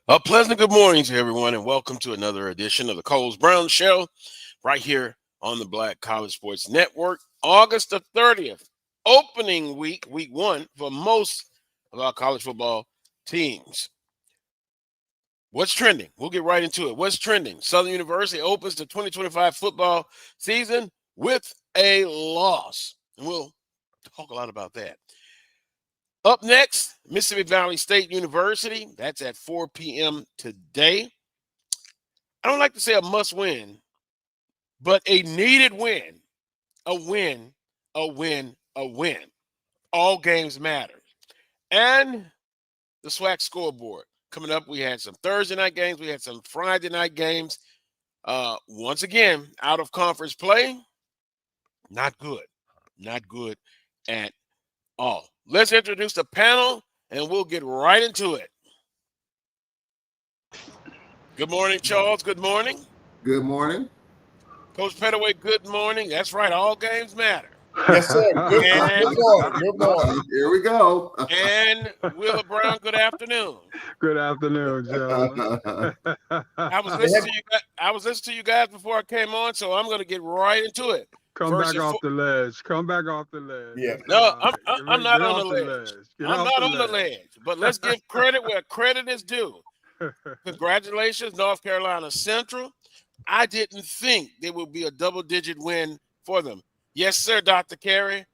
A pleasant good morning to everyone, and welcome to another edition of the Coles Brown Show right here on the Black College Sports Network. August the 30th, opening week, week one for most of our college football teams. What's trending? We'll get right into it. What's trending? Southern University opens the 2025 football season with a loss, and we'll talk a lot about that. Up next, Mississippi Valley State University. That's at 4 p.m. today. I don't like to say a must win, but a needed win. A win, a win, a win. All games matter. And the SWAC Scoreboard. Coming up, we had some Thursday night games. We had some Friday night games. Once again, out of conference play, not good. Not good at all. Let's introduce the panel, and we'll get right into it. Good morning, Charles. Good morning. Good morning. Coach Pettaway, good morning. That's right. All games matter. Yes, sir. Good morning. Good morning. Here we go. And Willa Brown, good afternoon. Good afternoon, Joe. I was listening to you guys before I came on, so I'm going to get right into it. Come back off the ledge. Yeah. No, I'm not on the ledge. I'm not on the ledge. But let's give credit where credit is due. Congratulations, North Carolina Central. I didn't think there would be a double-digit win for them. Yes, sir, Dr. Carey.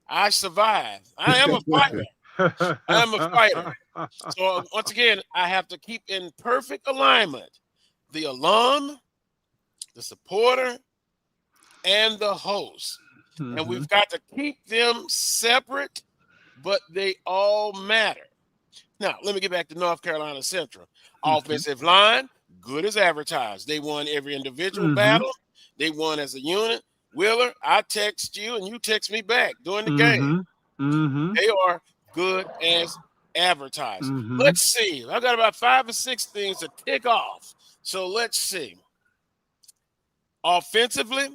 I survived. I am a fighter. I am a fighter. So, once again, I have to keep in perfect alignment the alum, the supporter, and the host. Mm-hmm. And we've got to keep them separate, but they all matter. Now, let me get back to North Carolina Central. Offensive line, good as advertised. They won every individual battle. They won as a unit. Wheeler, I text you and you text me back during the game. They are good as advertised. Let's see. I've got about 5 or 6 things to tick off. So let's see. Offensively,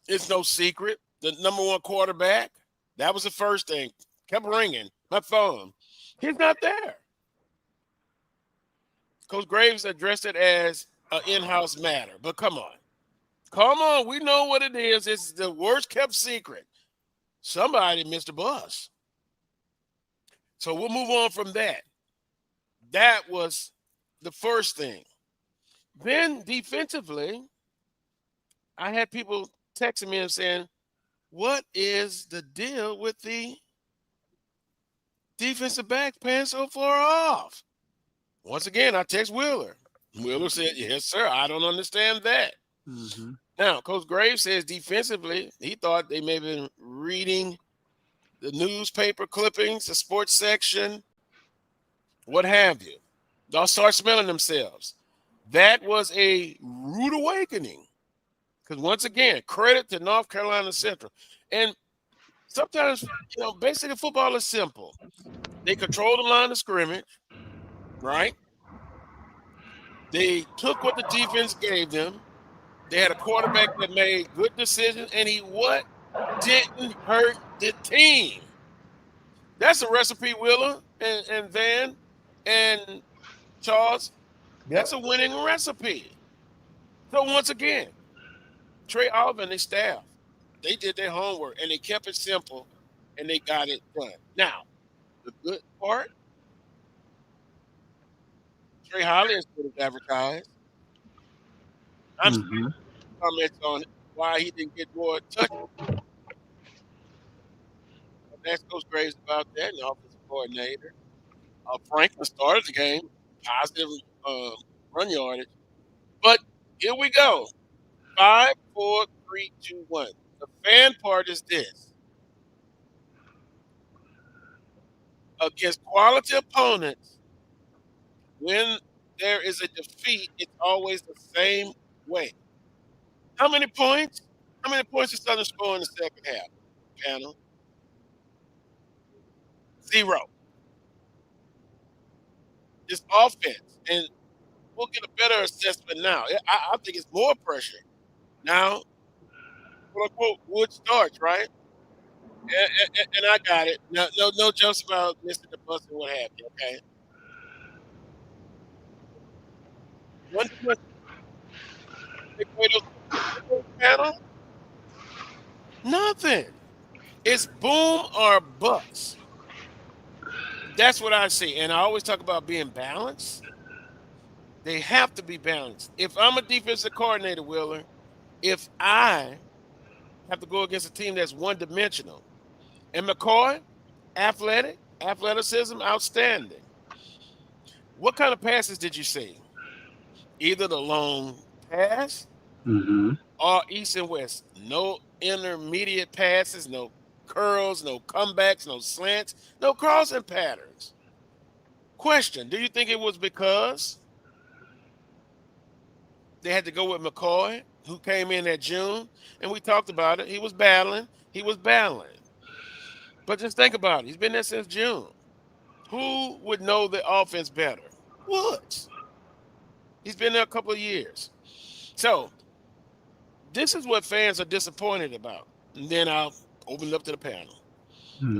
it's no secret. The number one quarterback, that was the first thing. Kept ringing. My phone. He's not there. Coach Graves addressed it as an in-house matter. But come on. Come on. We know what it is. It's the worst kept secret. Somebody missed a bus. So we'll move on from that. That was the first thing. Then defensively, I had people texting me and saying, what is the deal with the defensive back paying so far off? Once again, I text Wheeler. Wheeler said, yes, sir. I don't understand that. Now, Coach Graves says defensively, he thought they may have been reading the newspaper clippings, the sports section, what have you. They'll start smelling themselves. That was a rude awakening. Because once again, credit to North Carolina Central. And sometimes, basically football is simple. They control the line of scrimmage, right? They took what the defense gave them. They had a quarterback that made good decisions, and he didn't hurt the team. That's a recipe, Willa and Vann and Charles. Yep. That's a winning recipe. So once again, Trey Alvin and his staff, they did their homework, and they kept it simple, and they got it done. Now, the good part, Trey Holly is good as advertised. I'm comments on why he didn't get more touches. Ask Coach Graves about that, and the offensive coordinator. Franklin started the game, positive run yardage. But here we go. 5, 4, 3, 2, 1. The fan part is this. Against quality opponents, when there is a defeat, it's always the same way. How many points? How many points did Southern score in the second half, panel? 0. It's offense. And we'll get a better assessment now. I think it's more pressure. Now, quote unquote, wood starts, right? And I got it. No jokes about missing the bus and what have you, okay? One panel? Nothing. It's boom or bust. That's what I see. And I always talk about being balanced. They have to be balanced. If I'm a defensive coordinator, Wheeler, if I have to go against a team that's one-dimensional, and McCoy, athleticism, outstanding. What kind of passes did you see? Either the long pass or east and west. No intermediate passes, no curls, no comebacks, no slants, no crossing patterns. Question, do you think it was because they had to go with McCoy, who came in at June? And we talked about it. He was battling. But just think about it. He's been there since June. Who would know the offense better? Woods. He's been there a couple of years. So this is what fans are disappointed about. And then I'll open it up to the panel.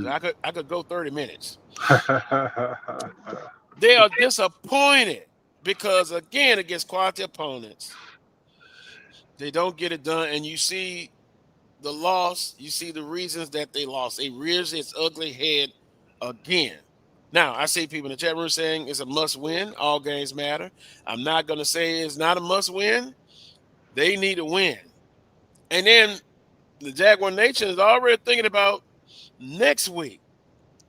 I could go 30 minutes. They are disappointed because, again, against quality opponents, they don't get it done. And you see the loss. You see the reasons that they lost. It rears its ugly head again. Now, I see people in the chat room saying it's a must-win. All games matter. I'm not going to say it's not a must-win. They need a win. And then the Jaguar Nation is already thinking about next week,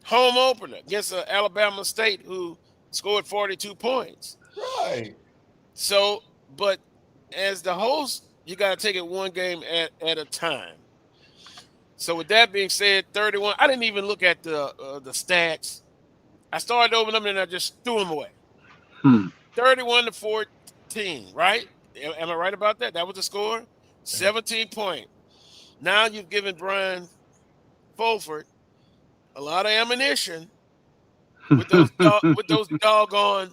home opener against Alabama State, who scored 42 points. Right. So, but as the host, you got to take it one game at a time. So with that being said, 31. I didn't even look at the stats. I started opening them and I just threw them away. 31-14, right? Am I right about that? That was the score? 17 points. Now you've given Brian Fulford a lot of ammunition with those doggone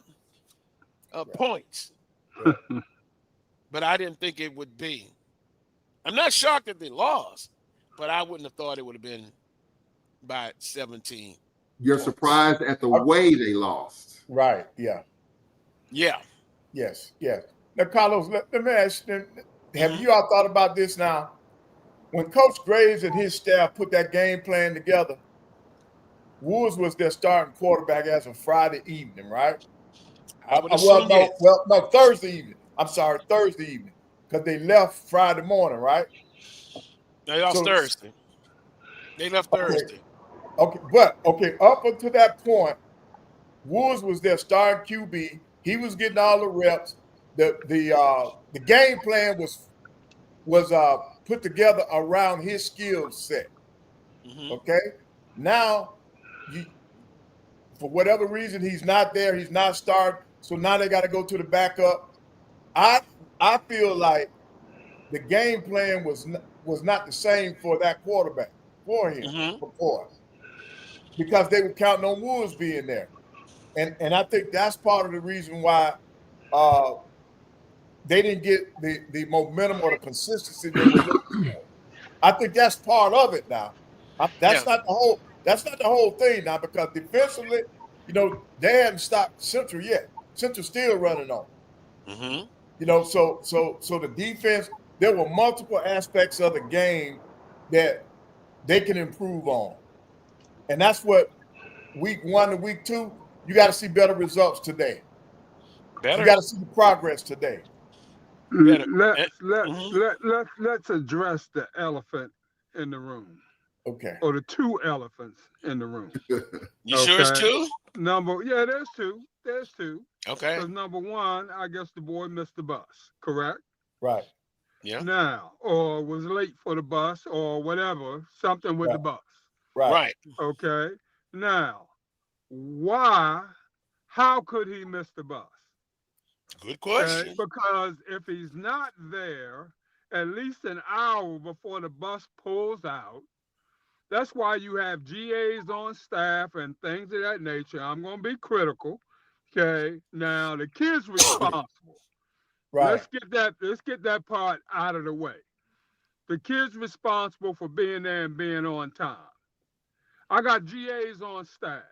points. But I didn't think it would be. I'm not shocked that they lost, but I wouldn't have thought it would have been by 17. You're surprised at the way they lost. Right. Yeah. Yeah. Yes. Yes. Now, Carlos, let me ask you, have you all thought about this now? When Coach Graves and his staff put that game plan together, Woods was their starting quarterback as of Friday evening, right? Thursday evening. I'm sorry, Thursday evening, because they left Friday morning, right? They lost Thursday. They left Thursday. Okay, up until that point, Woods was their starting QB. He was getting all the reps. The game plan was put together around his skill set. Okay, now for whatever reason he's not there. He's not starting. So now they got to go to the backup. I feel like the game plan was not the same for that quarterback for him before, because they were counting on Woods being there, and I think that's part of the reason why they didn't get the momentum or the consistency they were looking for. I think that's part of it now. That's not the whole thing now, because defensively, they haven't stopped Central yet. Central still running on. So the defense, there were multiple aspects of the game that they can improve on. And that's what week 1 and week 2, you got to see better results today. You got to see the progress today. Let's address the elephant in the room. Okay. Or the two elephants in the room. You sure it's two? There's two. There's two. Okay. Because number one, I guess the boy missed the bus, correct? Right. Yeah. Now, or was late for the bus or whatever, something with the bus. Right. Okay. Now, how could he miss the bus? Good question. Okay? Because if he's not there at least an hour before the bus pulls out, that's why you have GAs on staff and things of that nature. I'm going to be critical. Okay. Now the kid's responsible. Right. Let's get that part out of the way. The kid's responsible for being there and being on time. I got GAs on staff.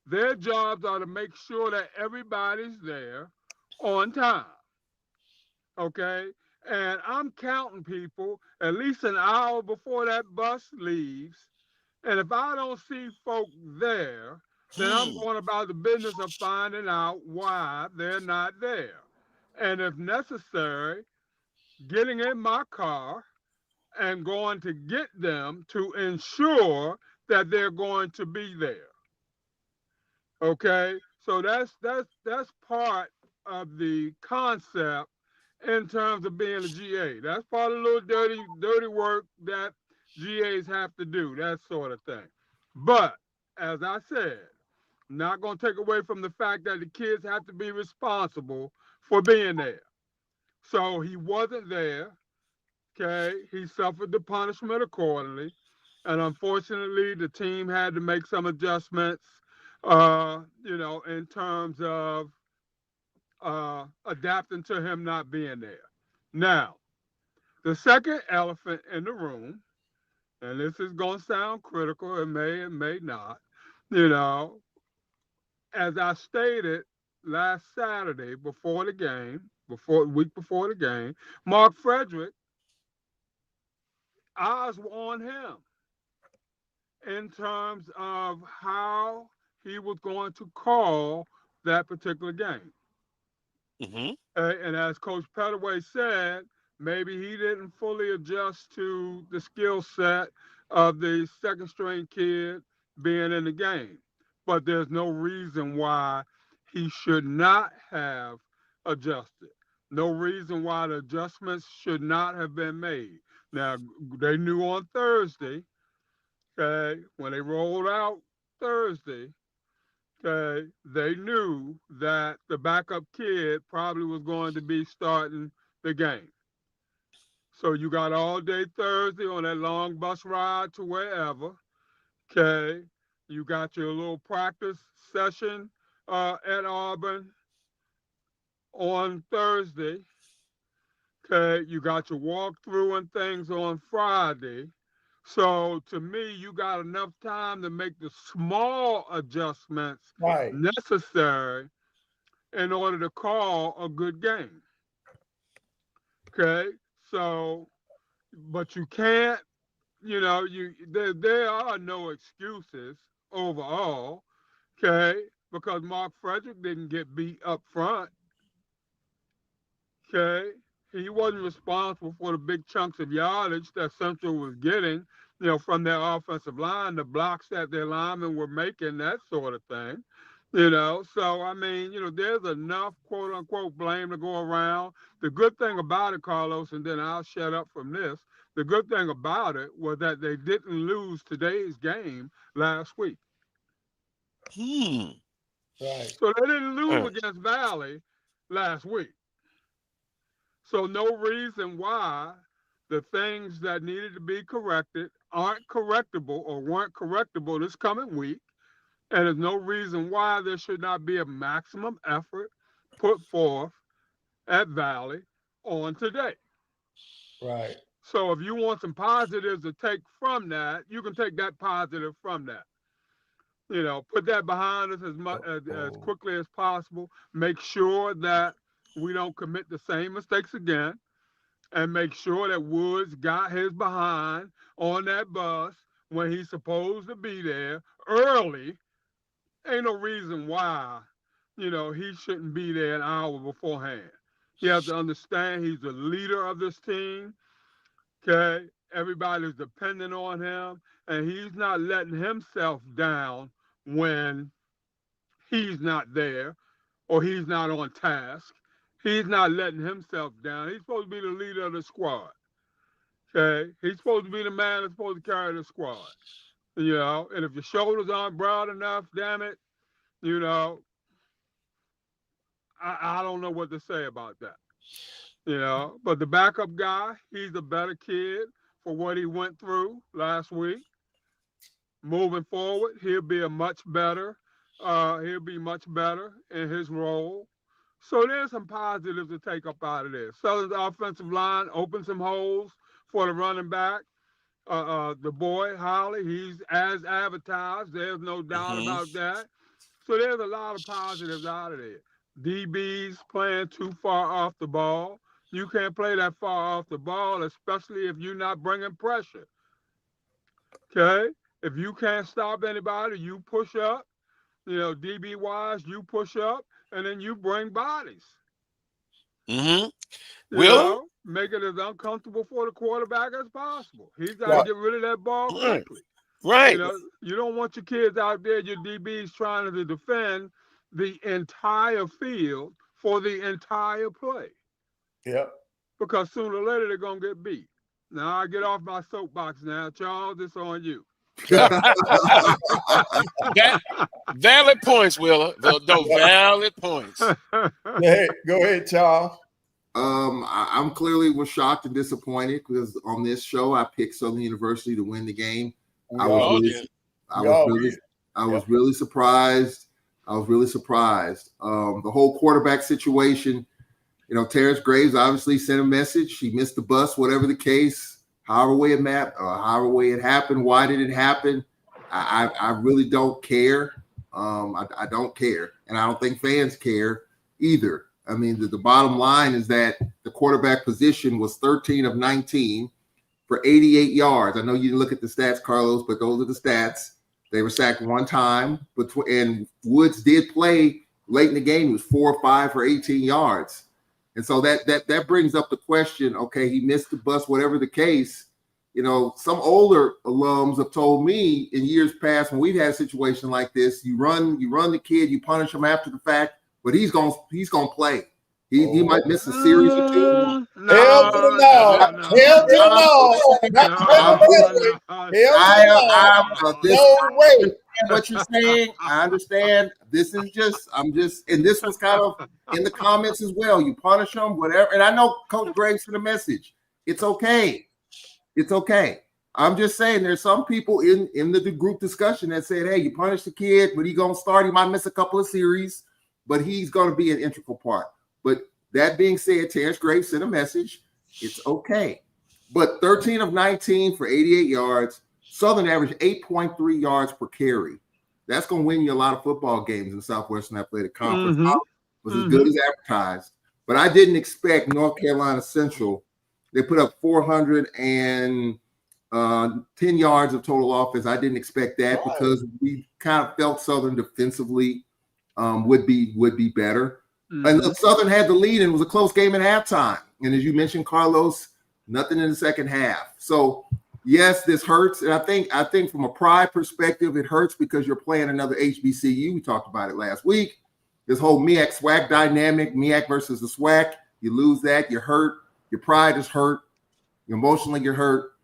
Their jobs are to make sure that everybody's there on time. okay? And I'm counting people at least an hour before that bus leaves. And if I don't see folk there, then I'm going about the business of finding out why they're not there. And if necessary, getting in my car and going to get them to ensure that they're going to be there. Okay? So that's part of the concept in terms of being a GA. That's part of the little dirty work that GAs have to do, that sort of thing. But as I said, I'm not going to take away from the fact that the kids have to be responsible for being there. So he wasn't there. Okay, he suffered the punishment accordingly, and unfortunately, the team had to make some adjustments. In terms of adapting to him not being there. Now, the second elephant in the room, and this is going to sound critical, it may not, you know, as I stated last Saturday before the game, week before the game, Mark Frederick, eyes were on him in terms of how he was going to call that particular game. Mm-hmm. And as Coach Pettaway said, maybe he didn't fully adjust to the skill set of the second string kid being in the game. But there's no reason why he should not have adjusted. No reason why the adjustments should not have been made. Now, they knew on Thursday, okay, when they rolled out Thursday, okay, they knew that the backup kid probably was going to be starting the game. So you got all day Thursday on that long bus ride to wherever. Okay, you got your little practice session at Auburn on Thursday. Okay, you got your walkthrough and things on Friday. So to me, you got enough time to make the small adjustments necessary in order to call a good game. Okay, so but you can't, there are no excuses overall. Okay, because Mark Frederick didn't get beat up front. Okay, he wasn't responsible for the big chunks of yardage that Central was getting, from their offensive line, the blocks that their linemen were making, that sort of thing. So I mean, there's enough quote unquote blame to go around. The good thing about it, Carlos, and then I'll shut up from this. The good thing about it was that they didn't lose today's game last week. Right. So they didn't lose against Valley last week. So no reason why the things that needed to be corrected aren't correctable or weren't correctable this coming week. And there's no reason why there should not be a maximum effort put forth at Valley on today. Right. So if you want some positives to take from that, you can take that positive from that. Put that behind us as quickly as possible. Make sure that we don't commit the same mistakes again, and make sure that Woods got his behind on that bus when he's supposed to be there early. Ain't no reason why, he shouldn't be there an hour beforehand. He has to understand he's the leader of this team. Okay, everybody's dependent on him, and he's not letting himself down when he's not there or he's not on task. He's not letting himself down. He's supposed to be the leader of the squad. Okay, he's supposed to be the man that's supposed to carry the squad. And if your shoulders aren't broad enough, damn it, I don't know what to say about that. But the backup guy, he's a better kid for what he went through last week. Moving forward, he'll be much better in his role. So there's some positives to take up out of this. Southern's offensive line opened some holes for the running back. The boy, Holly, he's as advertised. There's no doubt about that. So there's a lot of positives out of there. DB's playing too far off the ball. You can't play that far off the ball, especially if you're not bringing pressure. Okay? If you can't stop anybody, you push up. DB wise, you push up, and then you bring bodies. Mm-hmm. Will? Make it as uncomfortable for the quarterback as possible. He's got to get rid of that ball quickly. Right. You don't want your kids out there, your DBs trying to defend the entire field for the entire play. Yep. Because sooner or later they're gonna get beat. Now I get off my soapbox now, Charles. It's on you. Valid points, Willa. Those valid points. Go ahead, Charles. I'm clearly was shocked and disappointed because on this show I picked Southern University to win the game. I was really surprised. I was really surprised. The whole quarterback situation. Terrence Graves obviously sent a message. He missed the bus, whatever the case. However way it happened, why did it happen? I really don't care. I don't care, and I don't think fans care either. I mean, the bottom line is that the quarterback position was 13 of 19 for 88 yards. I know you didn't look at the stats, Carlos, but those are the stats. They were sacked one time, and Woods did play late in the game. He was 4 or 5 for 18 yards. And so that brings up the question, okay, he missed the bus, whatever the case. Some older alums have told me in years past when we've had a situation like this, you run the kid, you punish him after the fact, but he's gonna play. He might miss a series or two. Hell to the no. Hell to the no. No way. What you're saying, I understand. I'm just, and this was kind of in the comments as well. You punish them, whatever. And I know Coach Graves for the message. It's okay. It's okay. I'm just saying there's some people in the group discussion that said, hey, you punish the kid, but he's going to start. He might miss a couple of series, but he's going to be an integral part. But that being said, Terrence Graves sent a message. It's okay. But 13 of 19 for 88 yards. Southern averaged 8.3 yards per carry. That's going to win you a lot of football games in the Southwestern Athletic Conference. It was as good as advertised. But I didn't expect North Carolina Central. They put up 410 yards of total offense. I didn't expect that because we kind of felt Southern defensively would be better. And look, Southern had the lead and it was a close game at halftime. And as you mentioned, Carlos, nothing in the second half. So yes, this hurts. And I think from a pride perspective, it hurts because you're playing another HBCU. We talked about it last week. This whole MEAC SWAC dynamic, MEAC versus the SWAC, you lose that, you're hurt. Your pride is hurt. Emotionally, you're hurt.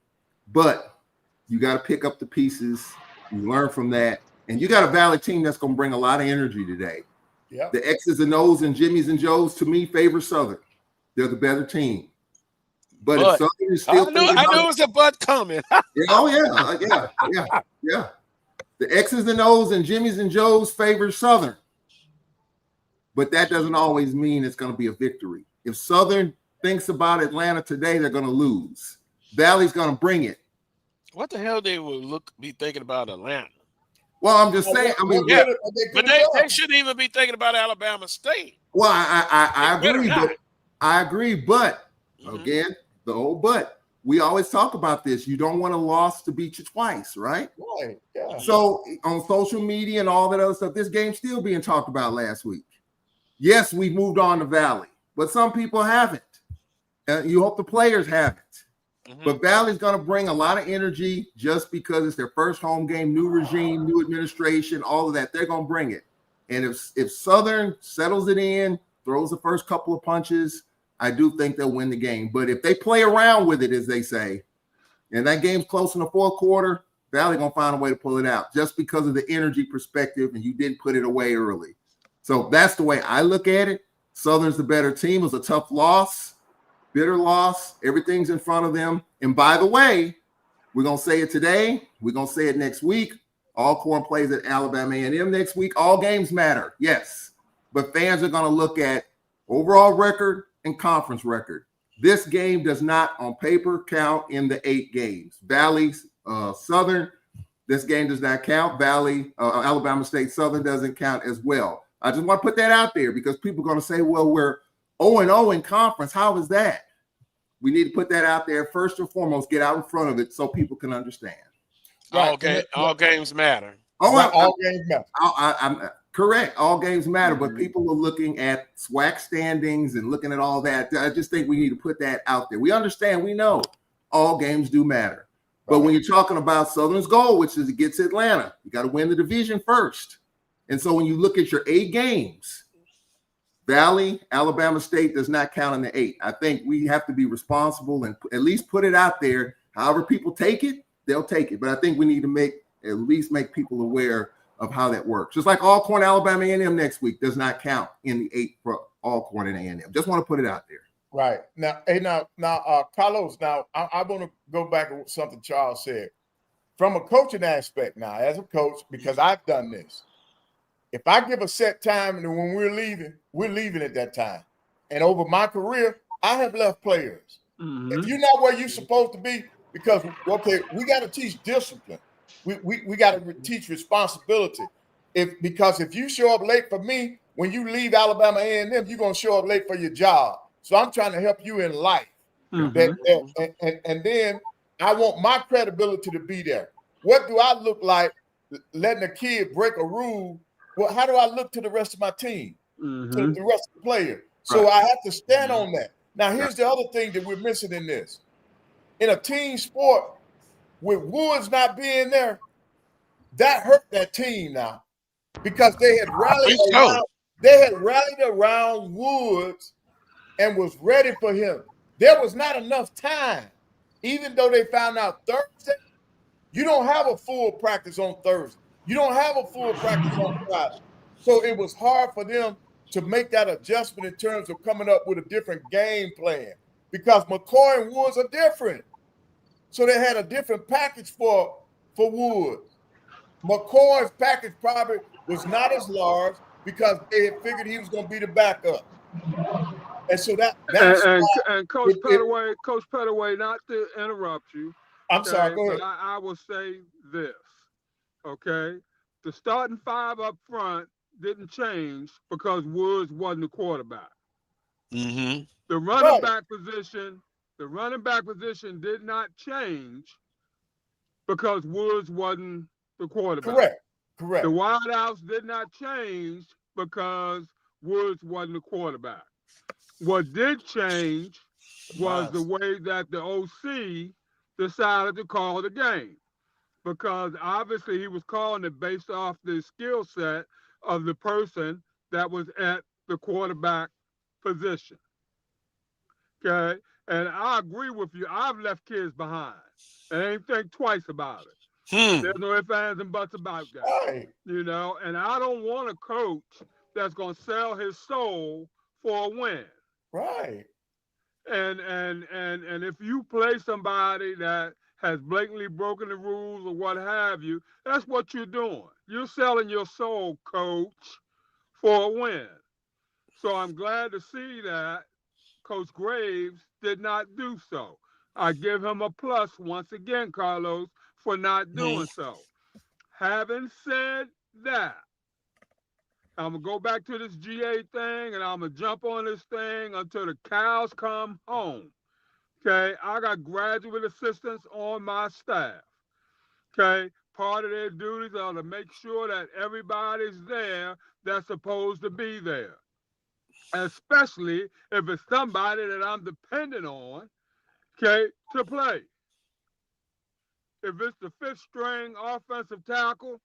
But you got to pick up the pieces. You learn from that. And you got a valid team that's going to bring a lot of energy today. Yeah. The X's and O's and Jimmys and Joes, to me, favor Southern. They're the better team. But if Southern is still I knew it was a but coming. Yeah. The X's and O's and Jimmys and Joes favor Southern. But that doesn't always mean it's going to be a victory. If Southern thinks about Atlanta today, they're going to lose. Valley's going to bring it. What the hell they will be thinking about Atlanta? Well, I'm just saying. I mean, but they shouldn't even be thinking about Alabama State. Well, I agree. I agree, but again, the old but. We always talk about this. You don't want a loss to beat you twice, right? Right. Yeah. So on social media and all that other stuff, this game's still being talked about last week. Yes, we've moved on to Valley, but some people haven't. You hope the players haven't. But Valley's going to bring a lot of energy just because it's their first home game, new regime, new administration, all of that. They're going to bring it. And if Southern settles it in, throws the first couple of punches, I do think they'll win the game. But if they play around with it, as they say, and that game's close in the fourth quarter, Valley going to find a way to pull it out just because of the energy perspective, and you didn't put it away early. So that's the way I look at it. Southern's the better team. It was a tough loss. Bitter loss. Everything's in front of them. And by the way, we're going to say it today. We're going to say it next week. Alcorn plays at Alabama A&M next week. All games matter, yes. But fans are going to look at overall record and conference record. This game does not, on paper, count in the 8 games. Valley's Southern, this game does not count. Valley, Alabama State Southern doesn't count as well. I just want to put that out there because people are going to say, well, we're 0-0 in conference. How is that? We need to put that out there first and foremost. Get out in front of it so people can understand. All games matter. All games matter. I'm correct. All games matter, but people are looking at SWAC standings and looking at all that. I just think we need to put that out there. We understand. We know all games do matter. But when you're talking about Southern's goal, which is to get to Atlanta, you got to win the division first. And so when you look at your 8 games, Valley, Alabama State does not count in the 8. I think we have to be responsible and at least put it out there. However people take it, they'll take it. But I think we need to at least make people aware of how that works. Just like Alcorn, Alabama A&M next week does not count in the 8 for Alcorn and A&M. Just want to put it out there. Right. Now, Carlos, I want to go back to something Charles said. From a coaching aspect now, as a coach, because I've done this, if I give a set time and when we're leaving at that time. And over my career, I have left players. If you're not where you're supposed to be, because, okay, we got to teach discipline. We got to teach responsibility. Because if you show up late for me, when you leave Alabama A&M, you're going to show up late for your job. So I'm trying to help you in life. And then I want my credibility to be there. What do I look like letting a kid break a rule? Well, how do I look to the rest of my team, to the rest of the players? So I have to stand on that. Now, here's the other thing that we're missing in this. In a team sport, with Woods not being there, that hurt that team now because they had rallied around Woods and was ready for him. There was not enough time, even though they found out Thursday. You don't have a full practice on Thursday. You don't have a full practice on Friday. So it was hard for them to make that adjustment in terms of coming up with a different game plan because McCoy and Woods are different. So they had a different package for Woods. McCoy's package probably was not as large because they had figured he was going to be the backup. And so and Coach Pettaway, not to interrupt you. I'm sorry, go ahead. But I will say this, okay? The starting 5 up front didn't change because Woods wasn't the quarterback. The running back position did not change because Woods wasn't the quarterback. Correct. The wideouts did not change because Woods wasn't the quarterback. What did change was the way that the OC decided to call the game, because obviously he was calling it based off the skill set of the person that was at the quarterback position. Okay, and I agree with you. I've left kids behind and ain't think twice about it. There's no ifs, ands, and buts about that. Right. You know, and I don't want a coach that's gonna sell his soul for a win. Right. And if you play somebody that has blatantly broken the rules or what have you, that's what you're doing. You're selling your soul, coach, for a win. So I'm glad to see that Coach Graves did not do so. I give him a plus once again, Carlos, for not doing so. Having said that, I'm going to go back to this GA thing, and I'm going to jump on this thing until the cows come home. Okay, I got graduate assistants on my staff. Okay, part of their duties are to make sure that everybody's there that's supposed to be there, especially if it's somebody that I'm dependent on, okay, to play. If it's the 5th string offensive tackle,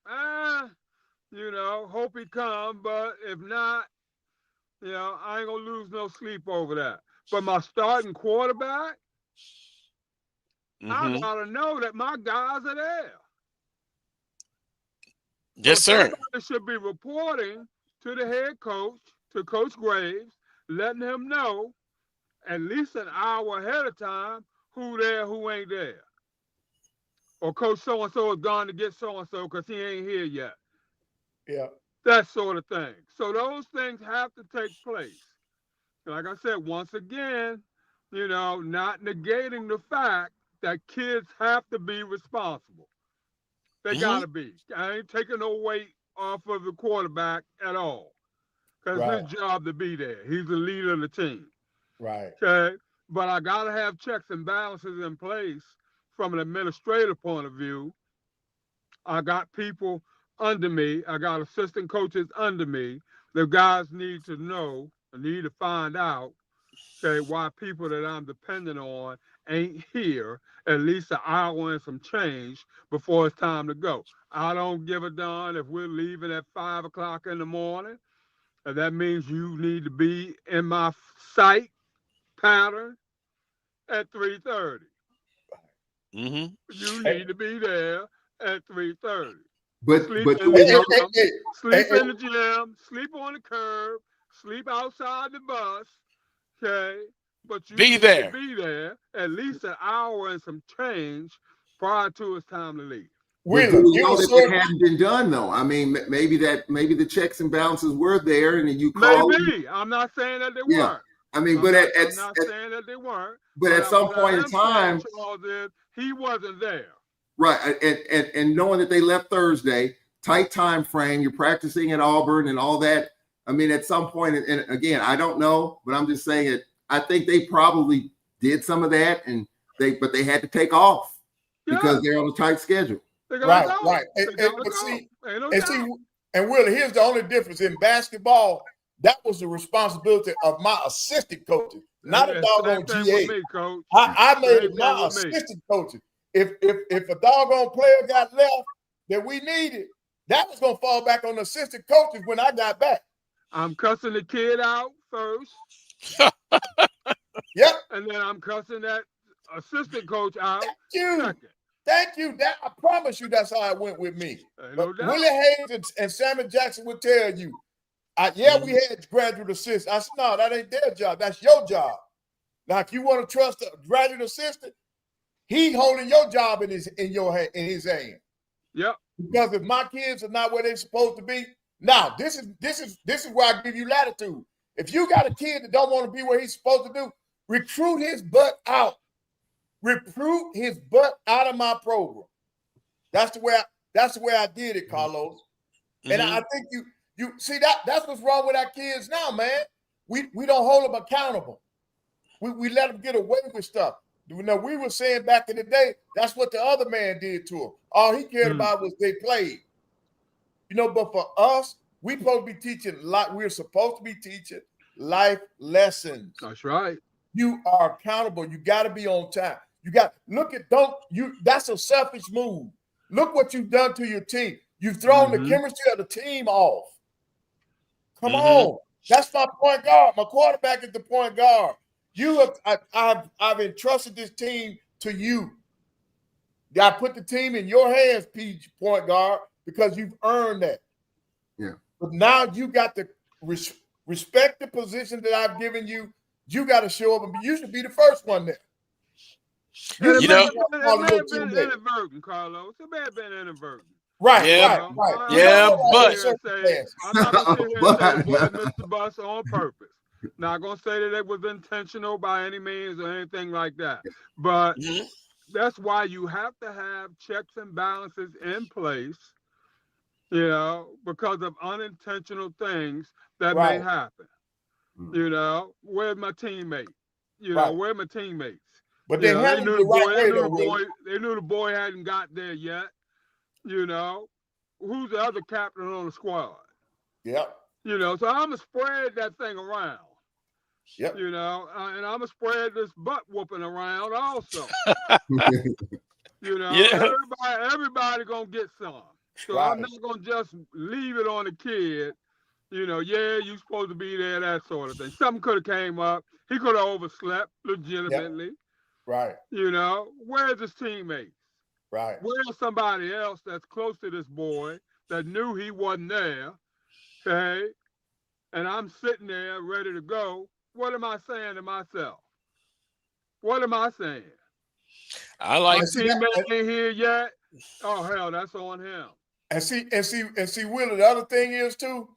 you know, hope he come, but if not, you know, I ain't gonna lose no sleep over that. But my starting quarterback, I gotta know that my guys are there. Yes, so sir. Somebody should be reporting to the head coach, to Coach Graves, letting him know at least an hour ahead of time who there, who ain't there. Or Coach so-and-so is gone to get so-and-so because he ain't here yet. Yeah. That sort of thing. So those things have to take place. Like I said, once again, you know, not negating the fact that kids have to be responsible. They gotta be. I ain't taking no weight off of the quarterback at all. because it's his job to be there. He's the leader of the team. Right. Okay, but I gotta have checks and balances in place from an administrative point of view. I got people under me. I got assistant coaches under me. The guys need to know, need to find out, okay, why people that I'm dependent on ain't here at least an hour and some change before it's time to go. I don't give a darn if we're leaving at 5 o'clock in the morning, and that means you need to be in my sight pattern at 3:30. Mm-hmm. You need to be there at 3:30. But Sleep but in you the know, gym, sleep in the gym, sleep on the curb, sleep outside the bus, okay? But you Be need there. to be there at least an hour and some change prior to it's time to leave. do we know that it hadn't been done though? I mean, maybe the checks and balances were there, and then you called. Maybe. I'm not saying that they weren't. I mean, I'm not saying that they weren't. But at some point in time, Charles, he wasn't there. Right, and knowing that they left Thursday, tight time frame, you're practicing at Auburn and all that. I mean, at some point, and again, I don't know, but I'm just saying it. I think they probably did some of that, but they had to take off because they're on a tight schedule. Right. And Willie, here's the only difference in basketball. That was the responsibility of my assistant coaches, not a doggone GA. I made it my assistant coaches. If a doggone player got left that we needed, that was gonna fall back on the assistant coaches when I got back. I'm cussing the kid out first. Yep. And then I'm cussing that assistant coach out. Thank you. That I promise you that's how it went with me. No doubt. Willie Hayes and Sammy Jackson would tell you, we had graduate assistants. I said, no, that ain't their job. That's your job. Now, if you want to trust a graduate assistant, he's holding your job in his hand. Yep. Because if my kids are not where they're supposed to be, now this is where I give you latitude. If you got a kid that don't want to be where he's supposed to do, recruit his butt out. Recruit his butt out of my program. That's the way I did it, Carlos. Mm-hmm. And I think you see that's what's wrong with our kids now, man. We don't hold them accountable. We let them get away with stuff. You know, we were saying back in the day, that's what the other man did to him. All he cared about was they played. You know, but for us, we're supposed to be teaching life lessons. That's right. You are accountable. You got to be on time. That's a selfish move. Look what you've done to your team. You've thrown the chemistry of the team off. Come on. That's my point guard. My quarterback is the point guard. I've entrusted this team to you. I put the team in your hands, Pete, point guard, because you've earned that. Yeah. But now you got to respect the position that I've given you. You got to show up, and you should be the first one there. It may have been inadvertent, Carlos. It may have been inadvertent. Right. Yeah, but I'm not going to sit here and say Mr. Bus on purpose. Not going to say that it was intentional by any means or anything like that. But that's why you have to have checks and balances in place, you know, because of unintentional things that may happen. You know, where's my teammate? You know, where are my teammates? But they knew the boy hadn't got there yet. You know, who's the other captain on the squad? Yep. You know, so I'm going to spread that thing around. Yep. You know, and I'm going to spread this butt whooping around also. You know, everybody going to get some. So I'm not going to just leave it on the kid. You know, you're supposed to be there, that sort of thing. Something could have came up. He could have overslept legitimately. Yep. Right. You know, where's his teammates? Right. Where's somebody else that's close to this boy that knew he wasn't there? Okay. And I'm sitting there ready to go. What am I saying to myself? What am I saying? I like teammate ain't here yet. Oh hell, that's on him. And see, Willie, the other thing is too,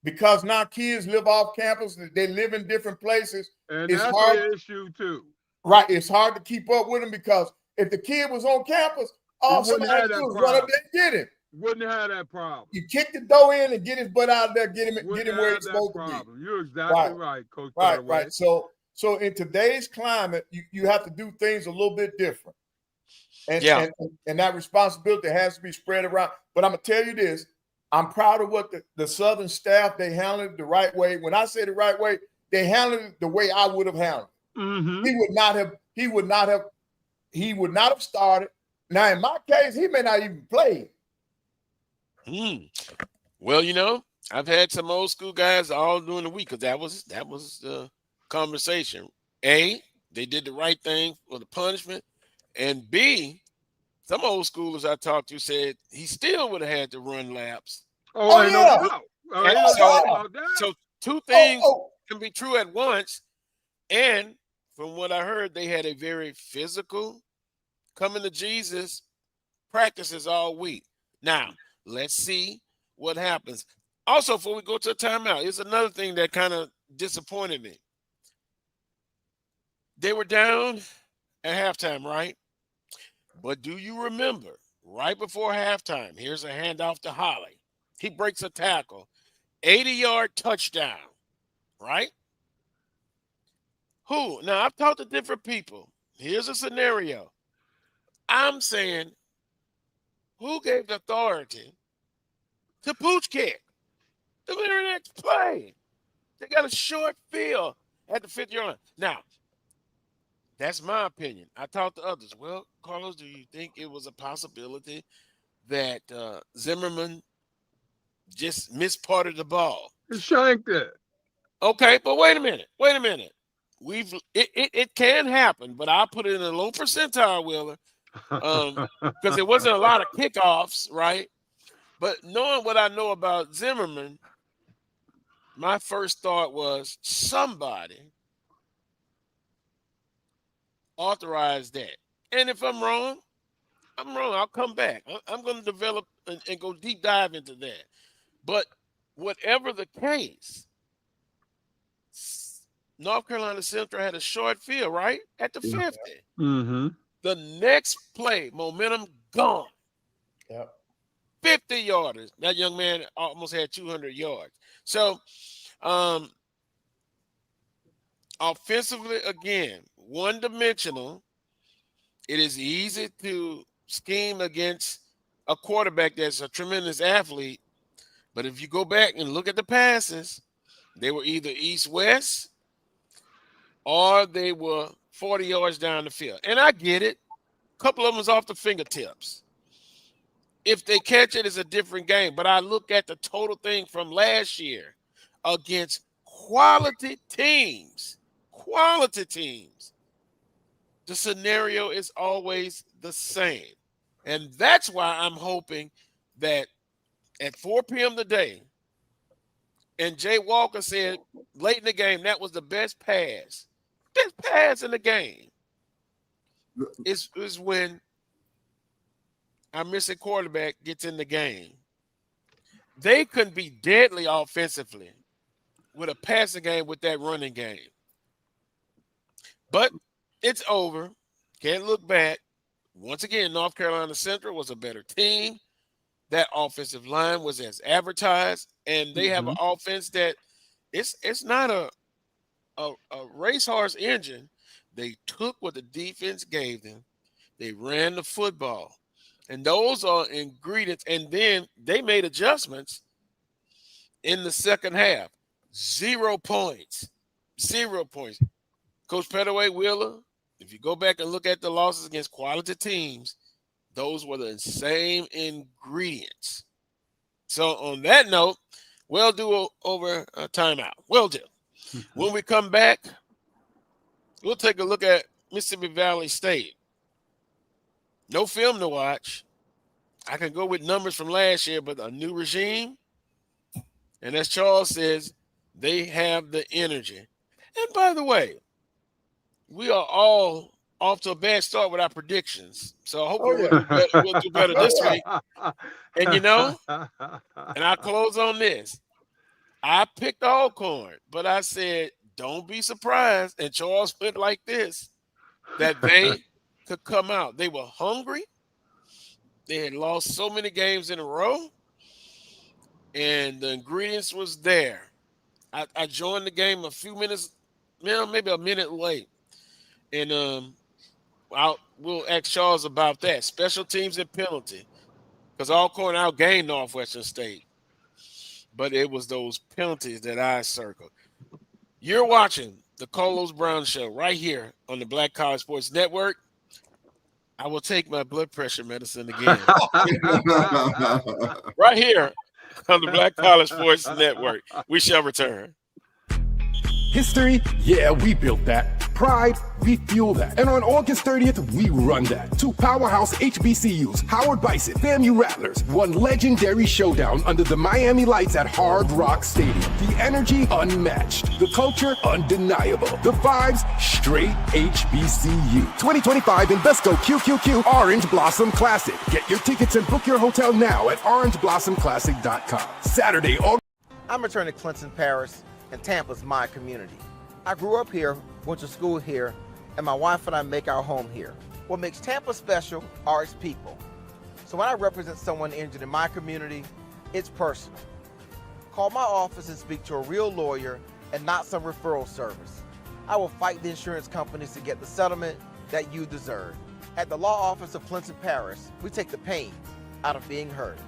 because now kids live off campus, they live in different places. And that's an issue too. Right. It's hard to keep up with them because if the kid was on campus, all somebody had to do was run up there and get him. Wouldn't have that problem. You kick the door in and get his butt out there, get him Wouldn't where have he's that supposed to problem. You're exactly right, Coach be. Right, Pettaway. right. So in today's climate, you have to do things a little bit different. And that responsibility has to be spread around. But I'm gonna tell you this: I'm proud of what the Southern staff, they handled it the right way. When I say the right way, they handled it the way I would have handled it. Mm-hmm. He would not have started. Now, in my case, he may not even play. Well, you know, I've had some old school guys all during the week because that was the conversation. A, they did the right thing for the punishment, and B, some old schoolers I talked to said he still would have had to run laps. Oh, ain't yeah. no doubt. Oh, ain't no doubt about that. So two things can be true at once. And from what I heard, they had a very physical coming to Jesus practices all week. Now, let's see what happens. Also, before we go to a timeout, here's another thing that kind of disappointed me. They were down at halftime, right? But do you remember, right before halftime, here's a handoff to Holly. He breaks a tackle, 80-yard touchdown, right? Who? Now, I've talked to different people. Here's a scenario. I'm saying, who gave the authority to pooch kick the very next play? They got a short field at the 50-yard line. Now, that's my opinion. I talked to others. Well, Carlos, do you think it was a possibility that Zimmerman just missed part of the ball? He shanked it. Okay, but wait a minute. It can happen, but I'll put it in a low percentile, Wheeler, because there wasn't a lot of kickoffs, right? But knowing what I know about Zimmerman, my first thought was somebody authorized that. And if I'm wrong, I'm wrong. I'll come back. I'm going to develop and go deep dive into that. But whatever the case, North Carolina Central had a short field, right? At the 50. Mm-hmm. The next play, momentum gone. Yep. 50-yarders. That young man almost had 200 yards. So, offensively, again, one-dimensional. It is easy to scheme against a quarterback that's a tremendous athlete. But if you go back and look at the passes, they were either east-west or they were 40 yards down the field. And I get it. A couple of them was off the fingertips. If they catch it, it's a different game. But I look at the total thing from last year against quality teams. The scenario is always the same. And that's why I'm hoping that at 4 p.m. today, and Jay Walker said late in the game, that was the best pass. Best pass in the game is when our missing quarterback gets in the game. They couldn't be deadly offensively with a passing game with that running game. But it's over. Can't look back. Once again, North Carolina Central was a better team. That offensive line was as advertised, and they have an offense that it's not a racehorse engine. They took what the defense gave them. They ran the football, and those are ingredients. And then they made adjustments in the second half. 0 points. 0 points. Coach Pettaway, Wheeler, if you go back and look at the losses against quality teams, those were the same ingredients. So on that note, we'll do over a timeout. We'll do. When we come back, we'll take a look at Mississippi Valley State. No film to watch. I can go with numbers from last year, but a new regime. And as Charles says, they have the energy. And by the way, we are all off to a bad start with our predictions. So hopefully we'll do better this week. And and I'll close on this. I picked Alcorn, but I said, don't be surprised. And Charles went like this, that they could come out. They were hungry. They had lost so many games in a row, and the ingredients was there. I joined the game a few minutes, maybe a minute late, and we'll ask Charles about that. Special teams and penalty, because Alcorn outgained Northwestern State, but it was those penalties that I circled. You're watching the Carlos Brown Show right here on the Black College Sports Network. I will take my blood pressure medicine again. Right here on the Black College Sports Network. We shall return. History? Yeah, we built that. Pride? We fuel that. And on August 30th, we run that. Two powerhouse HBCUs, Howard Bison, FAMU Rattlers, one legendary showdown under the Miami lights at Hard Rock Stadium. The energy unmatched. The culture undeniable. The vibes straight HBCU. 2025 Invesco QQQ Orange Blossom Classic. Get your tickets and book your hotel now at orangeblossomclassic.com. Saturday, August. I'm returning to Clinton, Paris, and Tampa's my community. I grew up here, went to school here, and my wife and I make our home here. What makes Tampa special are its people. So when I represent someone injured in my community, it's personal. Call my office and speak to a real lawyer and not some referral service. I will fight the insurance companies to get the settlement that you deserve. At the law office of Clinton Paris, we take the pain out of being heard.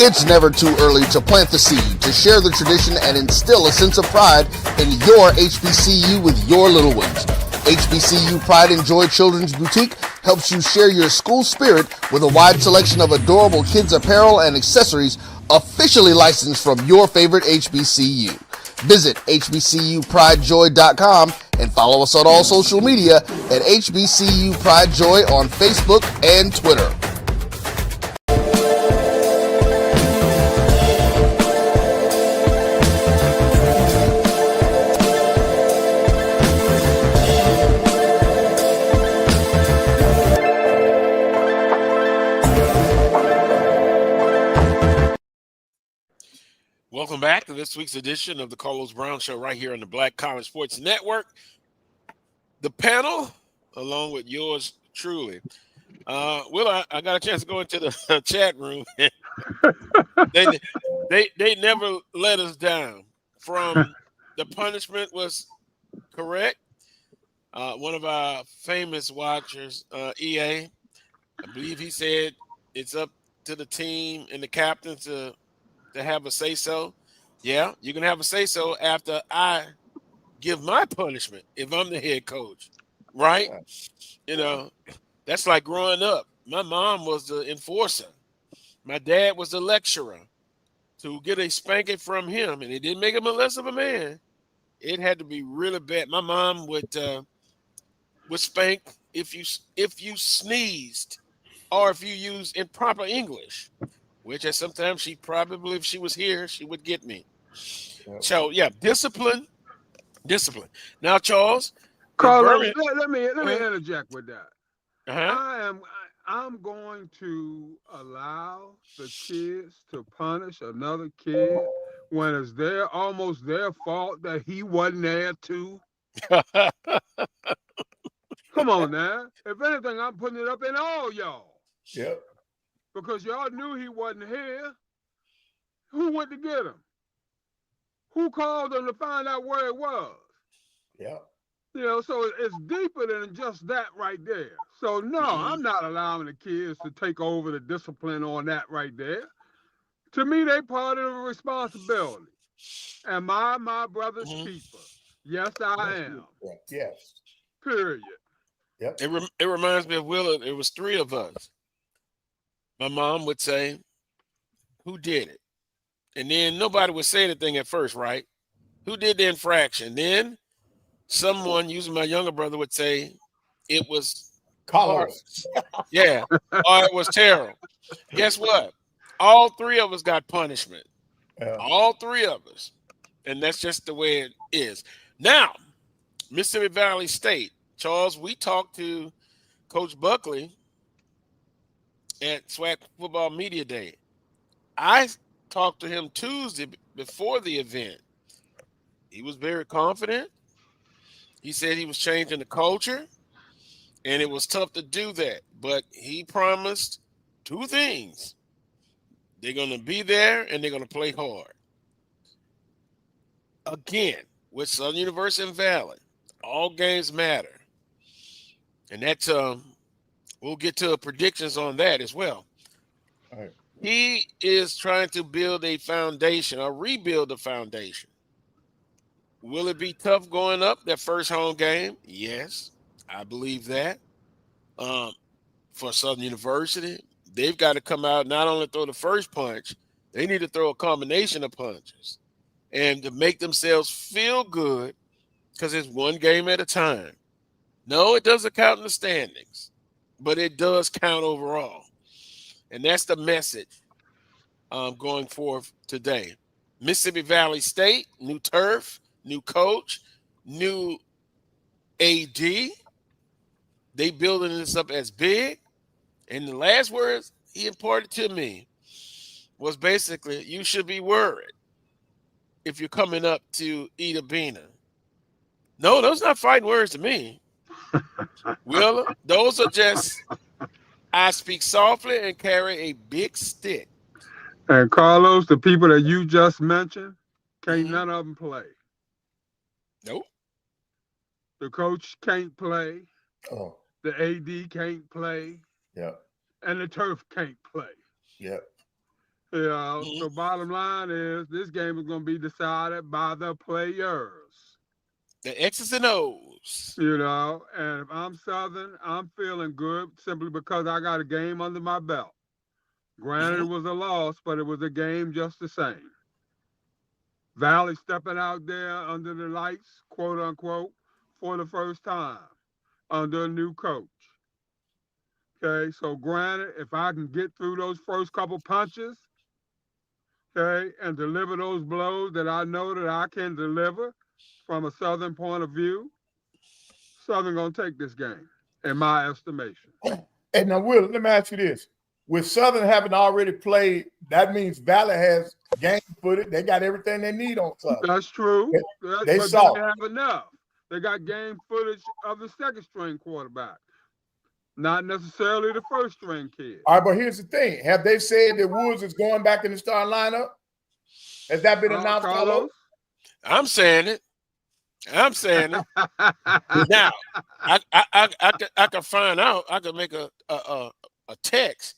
It's never too early to plant the seed, to share the tradition, and instill a sense of pride in your HBCU with your little ones. HBCU Pride and Joy Children's Boutique helps you share your school spirit with a wide selection of adorable kids apparel and accessories officially licensed from your favorite HBCU. Visit hbcupridejoy.com and follow us on all social media at HBCU Pride Joy on Facebook and Twitter. Welcome back to this week's edition of the Carlos Brown Show right here on the Black College Sports Network. The panel, along with yours truly. Will, I got a chance to go into the chat room. they never let us down. From the punishment was correct. One of our famous watchers, EA, I believe he said it's up to the team and the captain to have a say-so. Yeah, you can have a say-so after I give my punishment if I'm the head coach, right? You know, that's like growing up. My mom was the enforcer. My dad was the lecturer. To get a spanking from him, and it didn't make him a less of a man, it had to be really bad. My mom would spank if you sneezed or if you used improper English. Which sometimes she probably, if she was here, she would get me. So yeah, discipline. Now, Charles, Carlos, let me interject with that. I'm going to allow the kids to punish another kid when it's almost their fault that he wasn't there too. Come on now. If anything, I'm putting it up in all y'all. Yep. Because y'all knew he wasn't here. Who went to get him? Who called him to find out where it was? Yeah. You know, so it's deeper than just that right there. So, no, I'm not allowing the kids to take over the discipline on that right there. To me, they part of the responsibility. Am I my brother's keeper? Yes, I am. Yes. Period. Yep. It reminds me of Will. It was three of us. My mom would say, who did it? And then nobody would say anything at first, right? Who did the infraction? Then someone, using my younger brother, would say, it was Carlos. Yeah. Oh, it was terrible. Guess what? All three of us got punishment. Yeah. All three of us. And that's just the way it is. Now, Mississippi Valley State. Charles, we talked to Coach Buckley at SWAC Football Media Day. I talked to him Tuesday before the event. He was very confident. He said he was changing the culture, and it was tough to do that. But he promised two things. They're going to be there, and they're going to play hard. Again, with Southern University and Valley, all games matter. And that's we'll get to predictions on that as well. All right. He is trying to build a foundation or rebuild the foundation. Will it be tough going up that first home game? Yes, I believe that. For Southern University, they've got to come out, not only throw the first punch, they need to throw a combination of punches and to make themselves feel good because it's one game at a time. No, it doesn't count in the standings, but it does count overall. And that's the message going forth today. Mississippi Valley State, new turf, new coach, new AD. They building this up as big. And the last words he imparted to me was basically, you should be worried if you're coming up to Ida Bena. No, those are not fighting words to me. Willa, those are just, I speak softly and carry a big stick. And Carlos, the people that you just mentioned, can't none of them play. Nope. The coach can't play. Oh, The AD can't play. yeah. And the turf can't play. Yeah. You know, so bottom line is this game is going to be decided by the players. The X's and O's. You know, and if I'm Southern, I'm feeling good simply because I got a game under my belt. Granted, it was a loss, but it was a game just the same. Valley stepping out there under the lights, quote unquote, for the first time under a new coach. Okay, so granted, if I can get through those first couple punches, okay, and deliver those blows that I know that I can deliver from a Southern point of view, Southern gonna take this game, in my estimation. And now, Will, let me ask you this. With Southern having already played, that means Valley has game footage. They got everything they need on Southern. That's true. They but saw. they have enough. They got game footage of the second string quarterback, not necessarily the first string kid. All right, but here's the thing. Have they said that Woods is going back in the starting lineup? Has that been announced, Carlos? I'm saying it. I'm saying it. Now, I can find out. I can make a text.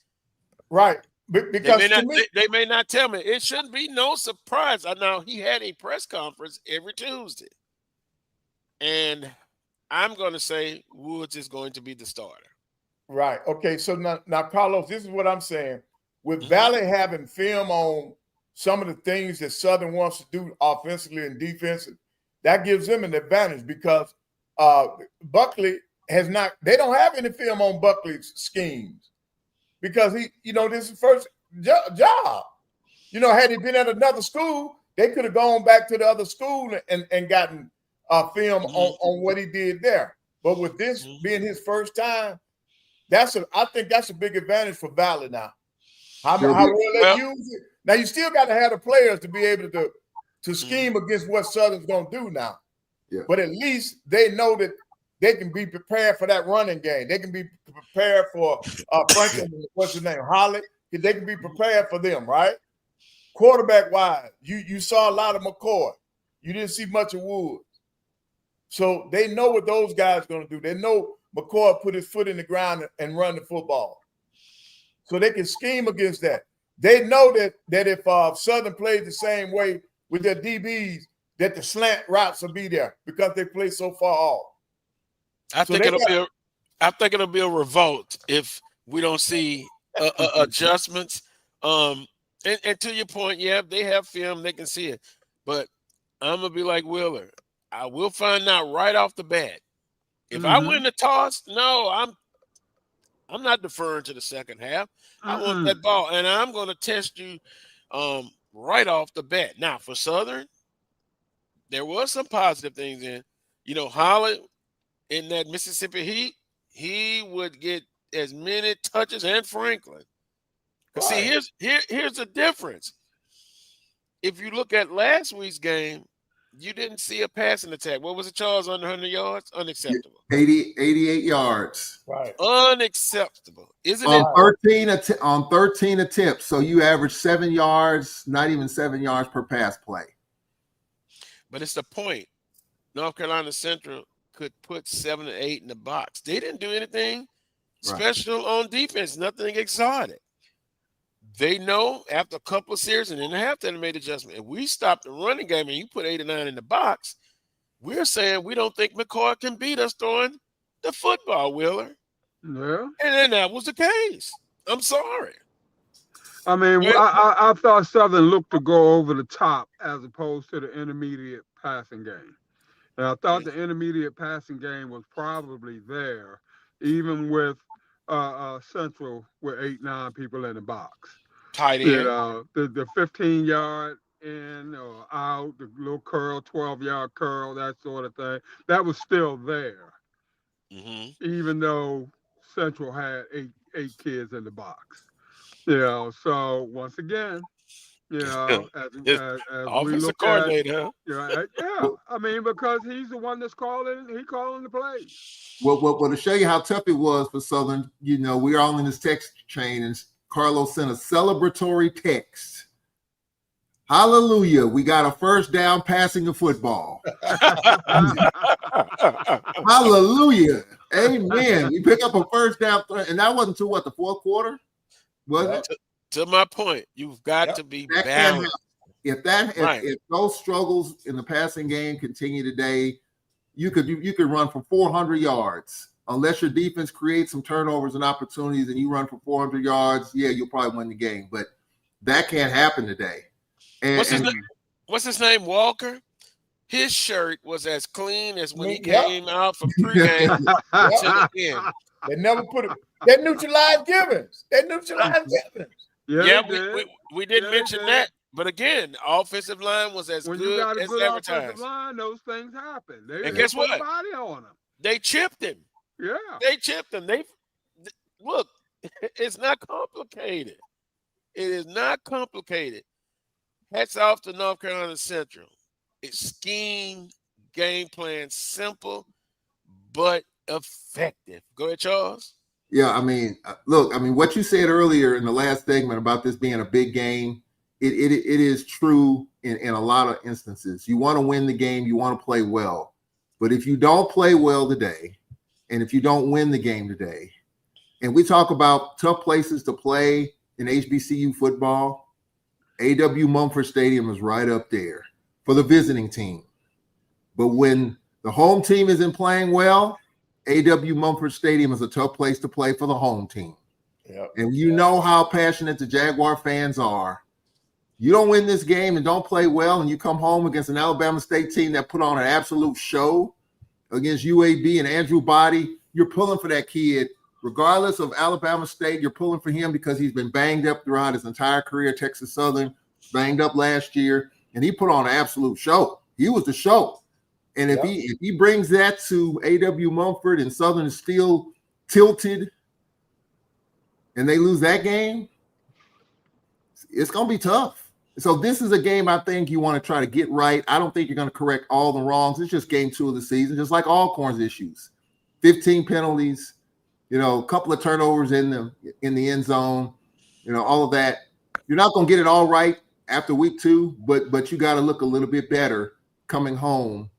Right. Because they may not tell me. It shouldn't be no surprise. Now, he had a press conference every Tuesday. And I'm going to say Woods is going to be the starter. Right. Okay. So now, Carlos, this is what I'm saying. With Valley having film on some of the things that Southern wants to do offensively and defensively, that gives them an advantage because Buckley has not – they don't have any film on Buckley's schemes because this is his first job. Had he been at another school, they could have gone back to the other school and gotten film on what he did there. But with this being his first time, I think that's a big advantage for Valley now. How well they use it. Now, you still got to have the players to be able to scheme against what Southern's going to do now. Yeah. But at least they know that they can be prepared for that running game. They can be prepared for Franklin, what's his name, Holly. They can be prepared for them, right? Quarterback-wise, you saw a lot of McCoy. You didn't see much of Woods. So they know what those guys are going to do. They know McCoy put his foot in the ground and run the football. So they can scheme against that. They know that if Southern plays the same way with their DBs, that the slant routes will be there because they play so far off. I think it'll be a revolt if we don't see adjustments. And to your point, yeah, they have film, they can see it. But I'm gonna be like Willer. I will find out right off the bat. If I win the toss, no, I'm not deferring to the second half. I want that ball, and I'm going to test you right off the bat. Now, for Southern, there was some positive things in. Holland in that Mississippi Heat, he would get as many touches, and Franklin. Right. See, here's the difference. If you look at last week's game, you didn't see a passing attack. What was it, Charles, under 100 yards? Unacceptable. 88 yards. Right. Unacceptable. Isn't it? On 13 attempts. So you average 7 yards, not even 7 yards per pass play. But it's the point. North Carolina Central could put 7 or 8 in the box. They didn't do anything special on defense, nothing exotic. They know after a couple of series and in the halftime they made adjustment. If we stop the running game and you put 8 or 9 in the box, we're saying we don't think McCoy can beat us throwing the football, Wheeler. Yeah. And then that was the case. I'm sorry. I mean, I thought Southern looked to go over the top as opposed to the intermediate passing game. And I thought the intermediate passing game was probably there, even with Central with 8, 9 people in the box. Tight end. The 15-yard in or out, the little curl, 12-yard curl, that sort of thing. That was still there, even though Central had eight kids in the box. So once again, as we look coordinator, I mean, because he's the one that's calling the plays. Well, to show you how tough it was for Southern, we're all in this text chain, and Carlos sent a celebratory text. Hallelujah, we got a first down passing the football. Hallelujah. Amen. We pick up a first down, and that wasn't until the fourth quarter? Was it? To my point, you've got to be balanced. If those struggles in the passing game continue today, you could run for 400 yards. Unless your defense creates some turnovers and opportunities and you run for 400 yards, you'll probably win the game. But that can't happen today. What's his name? Walker? His shirt was as clean as when he came out from pregame to the end. They never put it. They neutralized Givens. We didn't mention that. But again, the offensive line was as when good you got a as good advertised. Offensive line, those things happen. And guess what? Body on them. They chipped him. Yeah. They chipped him. Look, it's not complicated. It is not complicated. Hats off to North Carolina Central. It's scheme, game plan, simple, but effective. Go ahead, Charles. Yeah, what you said earlier in the last segment about this being a big game, it is true in a lot of instances. You want to win the game, you want to play well. But if you don't play well today, and if you don't win the game today, and we talk about tough places to play in HBCU football, A.W. Mumford Stadium is right up there for the visiting team. But when the home team isn't playing well, A.W. Mumford Stadium is a tough place to play for the home team. Yep. And you know how passionate the Jaguar fans are. You don't win this game and don't play well, and you come home against an Alabama State team that put on an absolute show against UAB and Andrew Body, you're pulling for that kid. Regardless of Alabama State, you're pulling for him because he's been banged up throughout his entire career. Texas Southern, banged up last year, and he put on an absolute show. He was the show. And if he brings that to A.W. Mumford and Southern is still tilted and they lose that game, it's going to be tough. So this is a game I think you want to try to get right. I don't think you're going to correct all the wrongs. It's just game 2 of the season, just like Alcorn's issues. 15 penalties, a couple of turnovers in the end zone, all of that. You're not going to get it all right after week 2, but you got to look a little bit better coming home.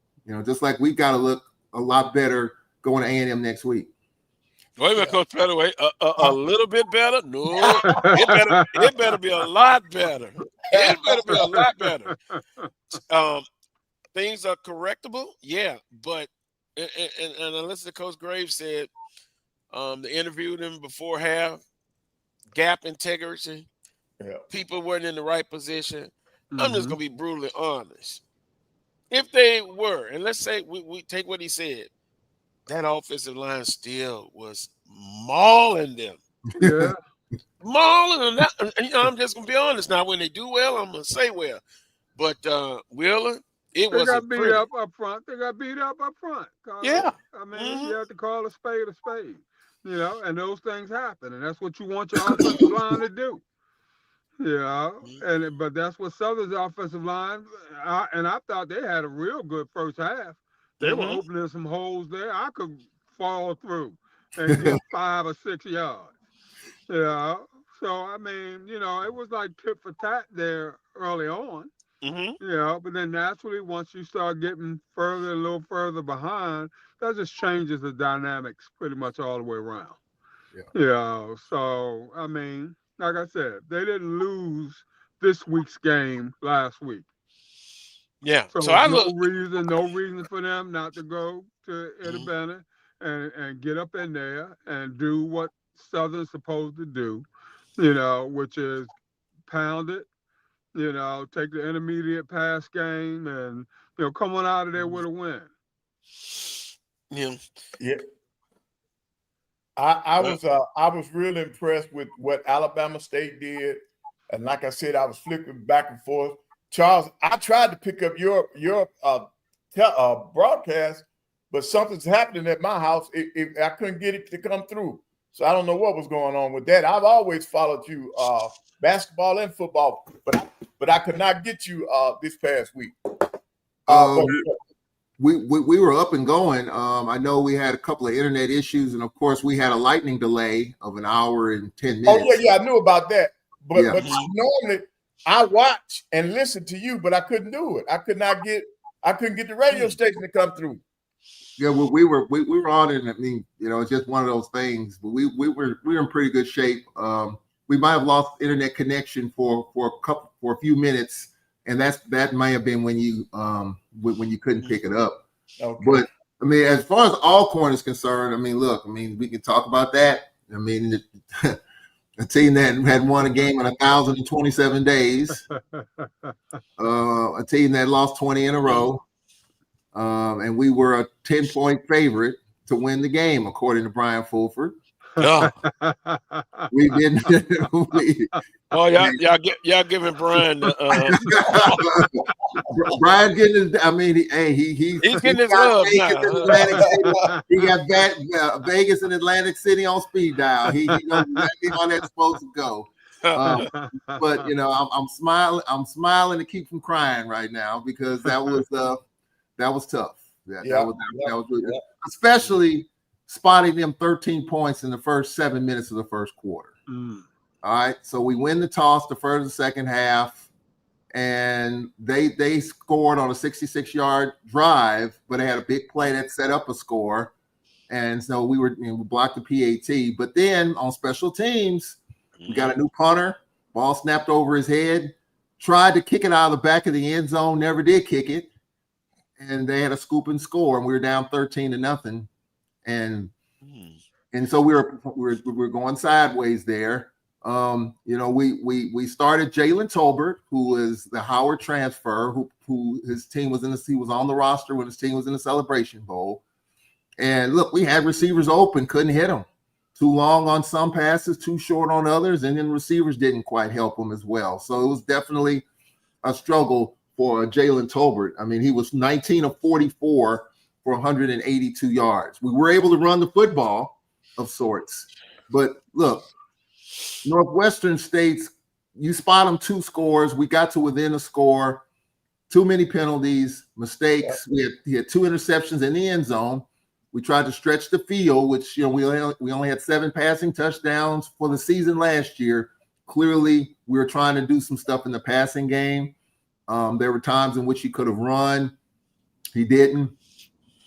Just like we got to look a lot better going to A&M next week. Wait a minute, Coach Pettaway. A little bit better? No, it better be a lot better. It better be a lot better. Things are correctable, but and unless the Coach Graves said they interviewed him before half, gap integrity, people weren't in the right position. I'm just gonna be brutally honest. If they were, and let's say we take what he said, that offensive line still was mauling them. Yeah. Mauling them. I'm just going to be honest now. When they do well, I'm going to say well. But Wheeler, it They wasn't got beat pretty. up front. Yeah. I mean, you have to call a spade a spade, and those things happen. And that's what you want your offensive line to do. But that's what Southern's offensive line, I thought they had a real good first half. They were opening some holes there. I could fall through and get 5 or 6 yards. So, I mean, it was like tit for tat there early on. But then naturally, once you start getting a little further behind, that just changes the dynamics pretty much all the way around. So, I mean, like I said, they didn't lose this week's game last week. Yeah. So no reason for them not to go to Edinburgh and get up in there and do what Southern's supposed to do, which is pound it, take the intermediate pass game and, come on out of there with a win. Yeah. I was really impressed with what Alabama State did, and like I said, I was flipping back and forth. Charles, I tried to pick up your broadcast, but something's happening at my house. I couldn't get it to come through, so I don't know what was going on with that. I've always followed you, basketball and football, but I could not get you this past week. We were up and going. I know we had a couple of internet issues, and of course we had a lightning delay of an hour and 10 minutes. Oh yeah, I knew about that. But normally I watch and listen to you, but I couldn't do it. I couldn't get the radio station to come through. Yeah, well, we were on it. I mean, it's just one of those things. But we were in pretty good shape. We might have lost internet connection for a few minutes, and that might have been when you couldn't pick it up. Okay. But I mean, as far as Alcorn is concerned, I mean, look, we can talk about that. I mean, a team that had won a game in 1,027 days, a team that lost 20 in a row, and we were a 10-point favorite to win the game, according to Brian Fulford. Oh. We didn't. Y'all giving Brian. Brian getting his. He's getting his love now. He got Vegas and Atlantic City on speed dial. He knows exactly how that's supposed to go. But I'm smiling. I'm smiling to keep from crying right now because that was tough. That was really, especially spotting them 13 points in the first 7 minutes of the first quarter. All right, so we win the toss the first and second half, and they scored on a 66-yard drive, but they had a big play that set up a score, and so we blocked the PAT. But then on special teams, we got a new punter. Ball snapped over his head. Tried to kick it out of the back of the end zone, never did kick it, and they had a scoop and score, and we were down 13-0. And so we were going sideways there. We started Jalen Tolbert, who is the Howard transfer, who his team was he was on the roster when his team was in the Celebration Bowl. And look, we had receivers open, couldn't hit them. Too long on some passes, too short on others, and then receivers didn't quite help him as well. So it was definitely a struggle for Jalen Tolbert. I mean, he was 19 of 44 for 182 yards. We were able to run the football of sorts. But look, Northwestern State's, you spot them 2 scores. We got to within a score. Too many penalties, mistakes. He had 2 interceptions in the end zone. We tried to stretch the field, which we only had 7 passing touchdowns for the season last year. Clearly, we were trying to do some stuff in the passing game. There were times in which he could have run. He didn't.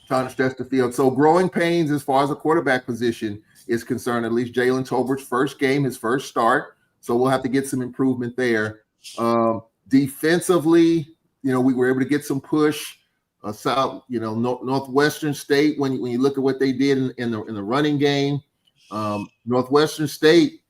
Trying to stretch the field. So growing pains as far as the quarterback position is concerned, at least Jalen Tolbert's first game, his first start. So we'll have to get some improvement there. Defensively, we were able to get some push. Northwestern State, when you look at what they did in the running game, Northwestern State,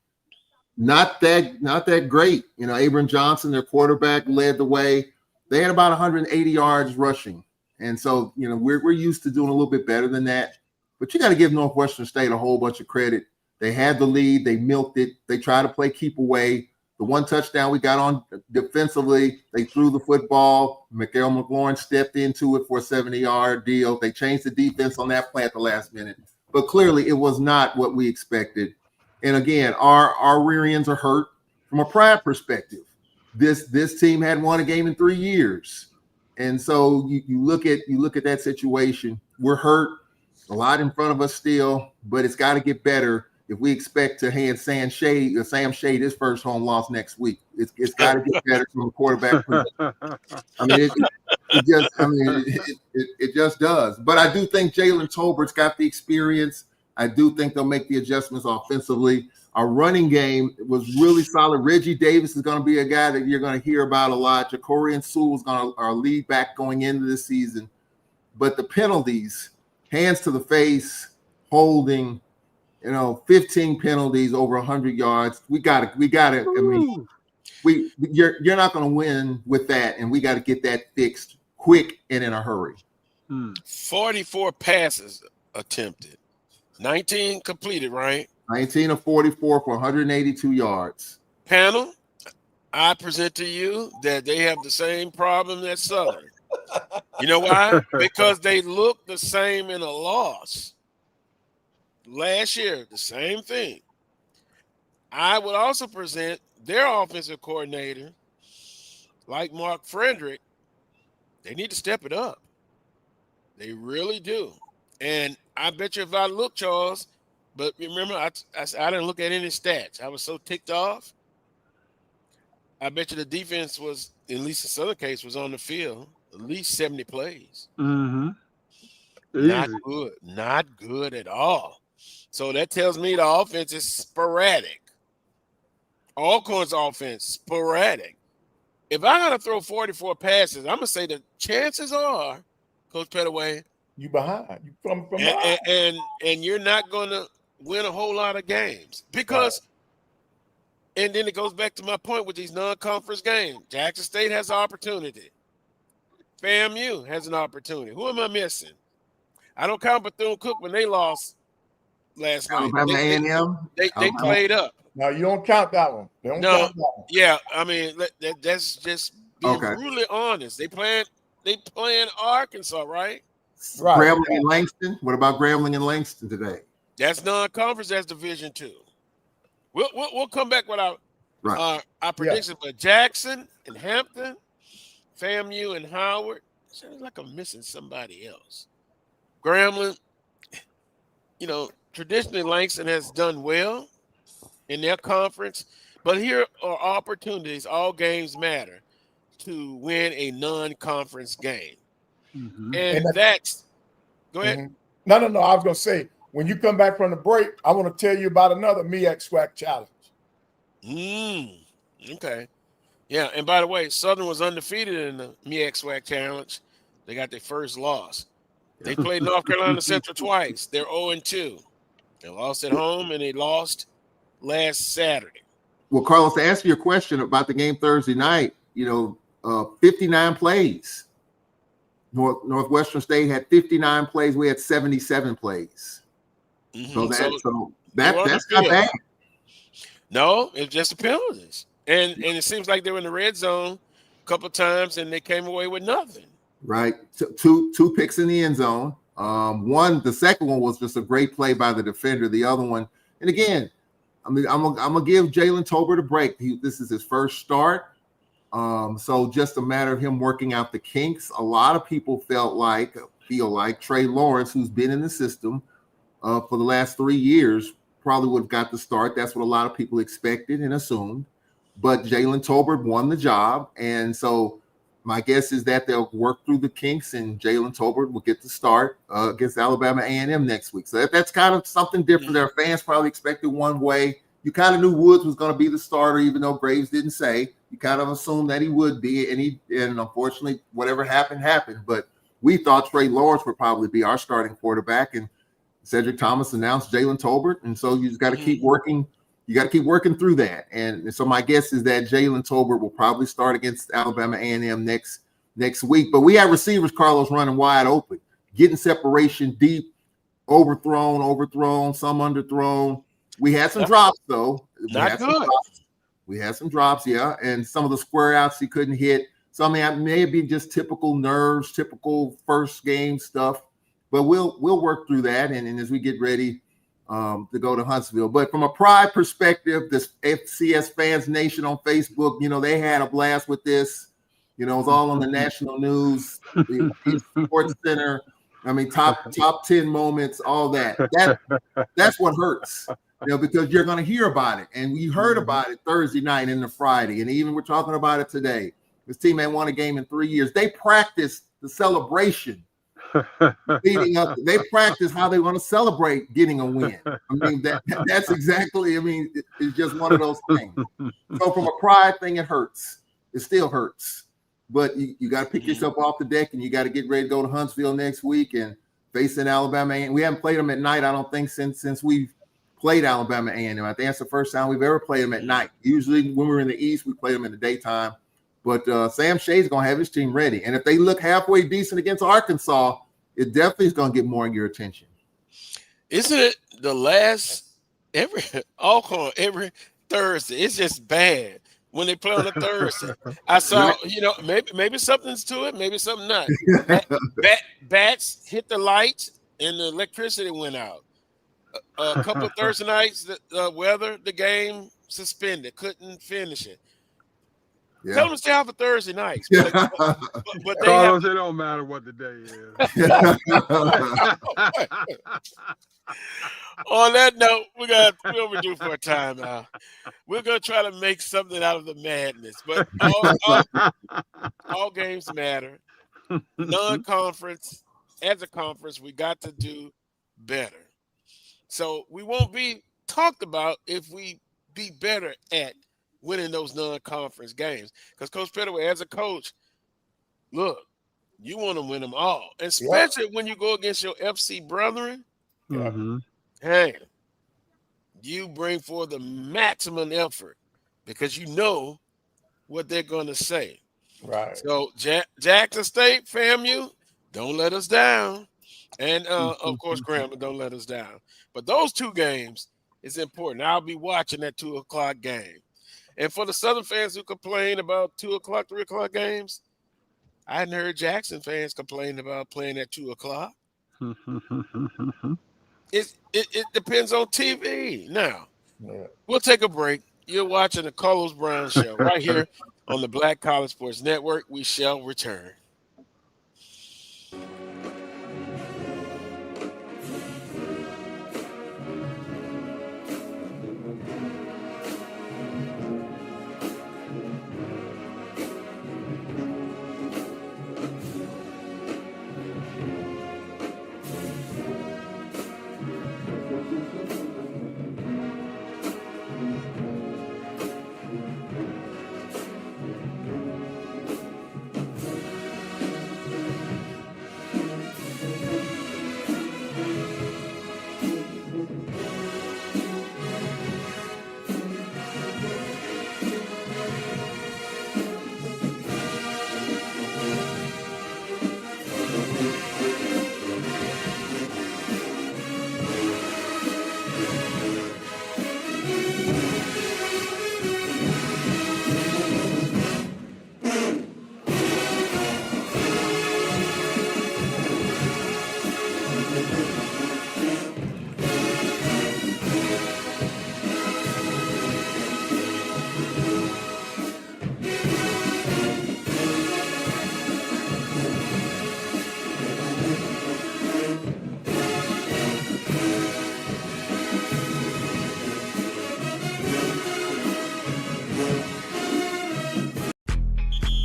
not that great. Abram Johnson, their quarterback, led the way. They had about 180 yards rushing. And so, we're used to doing a little bit better than that. But you got to give Northwestern State a whole bunch of credit. They had the lead. They milked it. They tried to play keep away. The one touchdown we got on defensively, they threw the football. Mikael McLaurin stepped into it for a 70-yard deal. They changed the defense on that play at the last minute. But clearly it was not what we expected. And again, our rear ends are hurt from a pride perspective. This team hadn't won a game in 3 years. And so you look at that situation. We're hurt, a lot in front of us still, but it's got to get better if we expect to hand Sam Shade his first home loss next week. It's got to get better from a quarterback. I mean, it just does. But I do think Jalen Tolbert's got the experience. I do think they'll make the adjustments offensively. Our running game was really solid. Reggie Davis is going to be a guy that you're going to hear about a lot. Jacorian Sewell is our lead back going into the season. But the penalties, hands to the face, holding, 15 penalties over 100 yards. We got it. I mean, you're not going to win with that, and we got to get that fixed quick and in a hurry. 44 passes attempted, 19 completed, right? 19 of 44 for 182 yards. Panel, I present to you that they have the same problem as Southern. You know why? Because they look the same in a loss. Last year, the same thing. I would also present their offensive coordinator, like Mark Frederick. They need to step it up. They really do. And I bet you if I look, Charles, but remember, I didn't look at any stats. I was so ticked off. I bet you the defense was, at least in Southern case, was on the field at least 70 plays. Mm-hmm. Not good. Not good at all. So that tells me the offense is sporadic. Alcorn's offense, sporadic. If I got to throw 44 passes, I'm going to say the chances are, Coach Pettaway, you behind. You from behind. And you're not going to win a whole lot of games because and then it goes back to my point with these non-conference games. Jackson State has an opportunity. FAMU has an opportunity. Who am I missing? I don't count Bethune-Cookman when they lost last night. They played up. No, you don't count that one. Count that one. Yeah, I mean that's just being brutally honest. They playing Arkansas, right? Right. Grambling and Langston. What about Grambling and Langston today? That's non-conference. That's Division II. We'll come back with our predictions. But Jackson and Hampton, FAMU and Howard. Sounds like I'm missing somebody else. Grambling. Traditionally Langston has done well in their conference, but here are opportunities. All games matter to win a non-conference game. Mm-hmm. And that's go ahead. Mm-hmm. No. I was going to say, when you come back from the break, I want to tell you about another MEAC SWAC challenge. Okay. Yeah, and by the way, Southern was undefeated in the MEAC SWAC challenge. They got their first loss. They played North Carolina Central twice. They're 0-2. They lost at home, and they lost last Saturday. Well, Carlos, to answer your question about the game Thursday night, 59 plays. Northwestern State had 59 plays. We had 77 plays. Mm-hmm. So that's not bad. No, it's just the penalties. And it seems like they were in the red zone a couple of times, and they came away with nothing. Right. Two picks in the end zone. The second one was just a great play by the defender. The other one, and again, I'm gonna give Jalen Tolbert a break. This is his first start. So just a matter of him working out the kinks. A lot of people feel like Trey Lawrence, who's been in the system for the last 3 years, probably would have got the start. That's what a lot of people expected and assumed. But Jalen Tolbert won the job, and so my guess is that they'll work through the kinks, and Jalen Tolbert will get the start against Alabama A&M next week. So that's kind of something different. Their fans probably expected one way. You kind of knew Woods was going to be the starter, even though Graves didn't say. You kind of assumed that he would be, and unfortunately, whatever happened. But we thought Trey Lawrence would probably be our starting quarterback, and Cedric Thomas announced Jalen Tolbert, and so you just got to keep working. You got to keep working through that. And so my guess is that Jalen Tolbert will probably start against Alabama A&M next week. But we have receivers, Carlos, running wide open, getting separation deep. overthrown, some underthrown. We had some drops though. We had some drops, yeah, and some of the square outs he couldn't hit. So I mean, it may be just typical nerves, typical first game stuff. But we'll work through that, and as we get ready to go to Huntsville. But from a pride perspective, this FCS Fans Nation on Facebook, they had a blast with this. It was all on the national news, the Sports Center. I mean, top 10 moments, all that. That's what hurts, because you're going to hear about it. And we heard about it Thursday night into Friday. And even we're talking about it today. This team ain't won a game in 3 years. They practiced the celebration leading up. They practiced how they want to celebrate getting a win. I mean, that's exactly, it's just one of those things. So from a pride thing, it hurts. It still hurts. But you got to pick yourself off the deck, and you got to get ready to go to Huntsville next week and face in Alabama. And we haven't played them at night, I don't think, since we've played Alabama A&M. I think that's the first time we've ever played them at night. Usually when we're in the East, we play them in the daytime. But Sam Shay's going to have his team ready. And if they look halfway decent against Arkansas, it definitely is going to get more of your attention. Isn't it the last Alcorn every Thursday? It's just bad when they play on a Thursday. I saw, maybe something's to it, maybe something not. Bats hit the lights and the electricity went out. A couple of Thursday nights, the weather, the game suspended, couldn't finish it. Yeah. Tell them to stay out for Thursday nights. But Carlos, it don't matter what the day is. On that note, we're overdue for a timeout. We're gonna try to make something out of the madness, but all games matter. Non-conference, as a conference, we got to do better. So we won't be talked about if we be better at winning those non-conference games. Because Coach Pettaway, as a coach, look, you want to win them all, especially when you go against your FC brethren. Mm-hmm. Hey, you bring forth the maximum effort because you know what they're going to say. Right. So Jackson State, FAMU, don't let us down. And, of course, Grambling, don't let us down. But those two games is important. I'll be watching that 2 o'clock game. And for the Southern fans who complain about 2 o'clock, 3 o'clock games, I hadn't heard Jackson fans complain about playing at 2 o'clock. It depends on TV. Now, we'll take a break. You're watching the Carlos Brown Show right here on the Black College Sports Network. We shall return.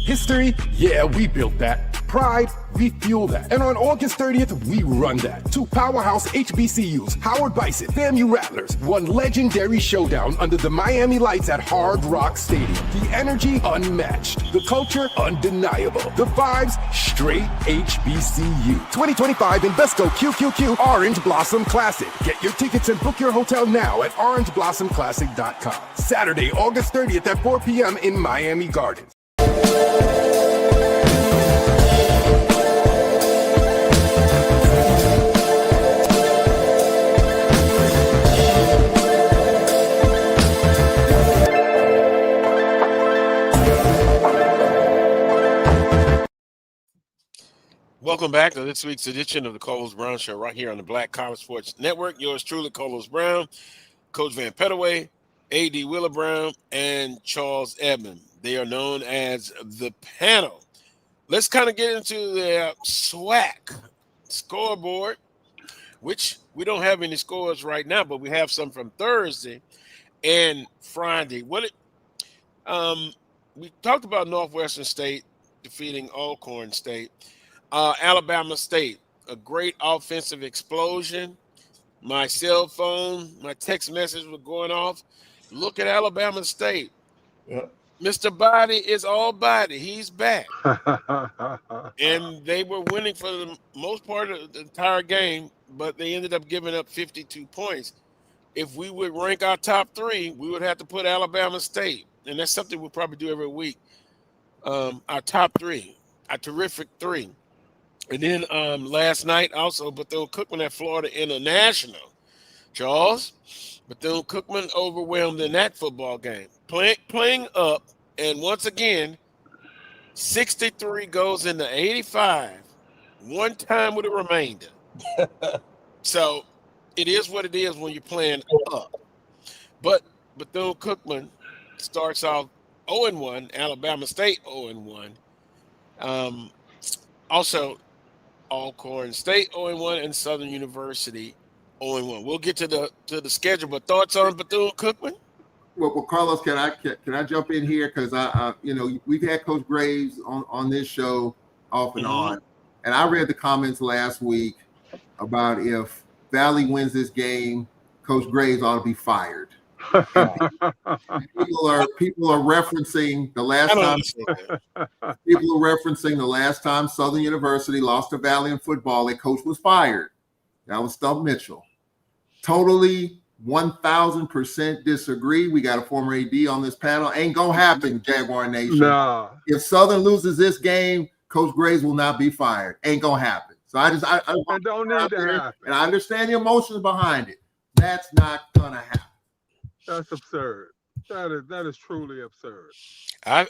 History? Yeah, we built that. Pride? We fuel that. And on August 30th, we run that. Two powerhouse HBCUs, Howard Bison, FAMU Rattlers, one legendary showdown under the Miami lights at Hard Rock Stadium. The energy unmatched. The culture undeniable. The vibes straight HBCU. 2025 Invesco QQQ Orange Blossom Classic. Get your tickets and book your hotel now at orangeblossomclassic.com. Saturday, August 30th at 4 p.m. in Miami Gardens. Welcome back to this week's edition of the Carlos Brown Show right here on the Black College Sports Network. Yours truly, Carlos Brown, Coach Vann Pettaway, A.D. Willa Brown, and Charles Edmond. They are known as the panel. Let's kind of get into the SWAC Scoreboard, which we don't have any scores right now, but we have some from Thursday and Friday. We talked about Northwestern State defeating Alcorn State. Alabama State, a great offensive explosion. My cell phone, my text message was going off. Look at Alabama State. Yeah. Mr. Body is all body. He's back. And they were winning for the most part of the entire game, but they ended up giving up 52 points. If we would rank our top three, we would have to put Alabama State. And that's something we'll probably do every week. Our top three, our terrific three. And then last night also, Bethune-Cookman at Florida International. Charles, Bethune-Cookman overwhelmed in that football game. Playing up, and once again, 63 goes into 85, one time with a remainder. So it is what it is when you're playing up. But Bethune-Cookman starts off 0-1, Alabama State 0-1. Also, Alcorn State 0-1 and Southern University 0-1. We'll get to the schedule, but thoughts on Bethune-Cookman? Well, Carlos, can I jump in here? Because I we've had Coach Graves on this show off and on, and I read the comments last week about if Valley wins this game, Coach Graves ought to be fired. People are referencing the last time. People are referencing the last time Southern University lost to Valley in football. Their coach was fired. That was Stump Mitchell. Totally 1,000% disagree. We got a former AD on this panel. Ain't gonna happen, Jaguar Nation. Nah. If Southern loses this game, Coach Graves will not be fired. Ain't gonna happen. So I don't need to happen. And I understand the emotions behind it. That's not gonna happen. That's absurd. That is truly absurd. I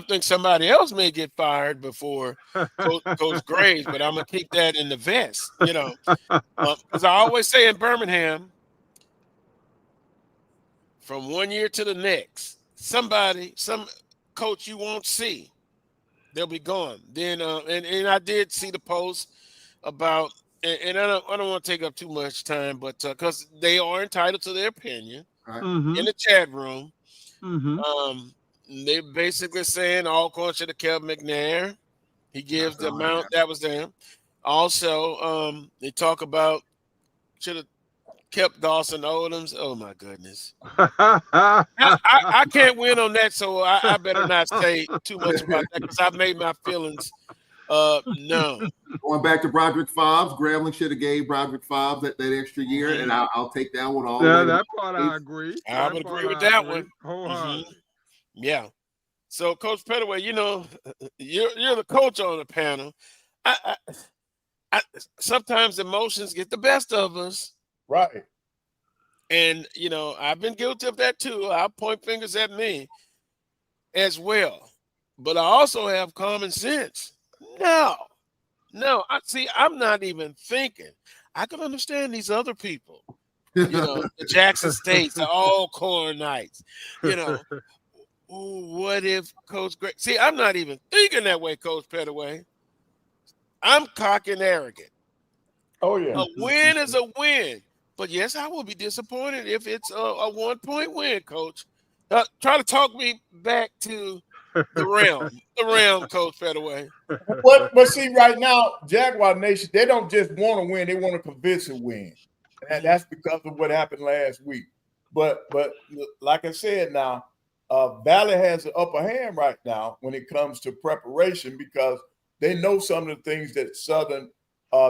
think somebody else may get fired before Coach Graves, but I'm gonna keep that in the vest, because I always say in Birmingham, from one year to the next, some coach you won't see, they'll be gone. Then and I did see the post about, and I don't want to take up too much time, but because they are entitled to their opinion. In the chat room, they're basically saying Alcorn should have kept McNair. He gives the amount that was there. Also, they talk about should have kept Dawson Odoms. Oh my goodness, I can't win on that, so I better not say too much about that because I've made my feelings known. Going back to Broderick Fobbs, Grambling should have gave Broderick Fobbs that extra year, and I'll take that one all. Yeah, that part I agree. I would agree with that one. Yeah. So, Coach Pettaway, you're the coach on the panel. I sometimes emotions get the best of us. Right. And, I've been guilty of that too. I'll point fingers at me as well. But I also have common sense. No. I'm not even thinking. I can understand these other people. The Jackson States, the Alcorn Knights. What if Coach Graves? See, I'm not even thinking that way, Coach Pettaway. I'm cocky and arrogant. Oh, yeah. A win is a win. But, yes, I will be disappointed if it's a 1-point win, Coach. Try to talk me back to the realm, Coach Pettaway. But see, right now, Jaguar Nation, they don't just want to win; they want a convincing win, and that's because of what happened last week. But like I said, now Valley has the upper hand right now when it comes to preparation because they know some of the things that Southern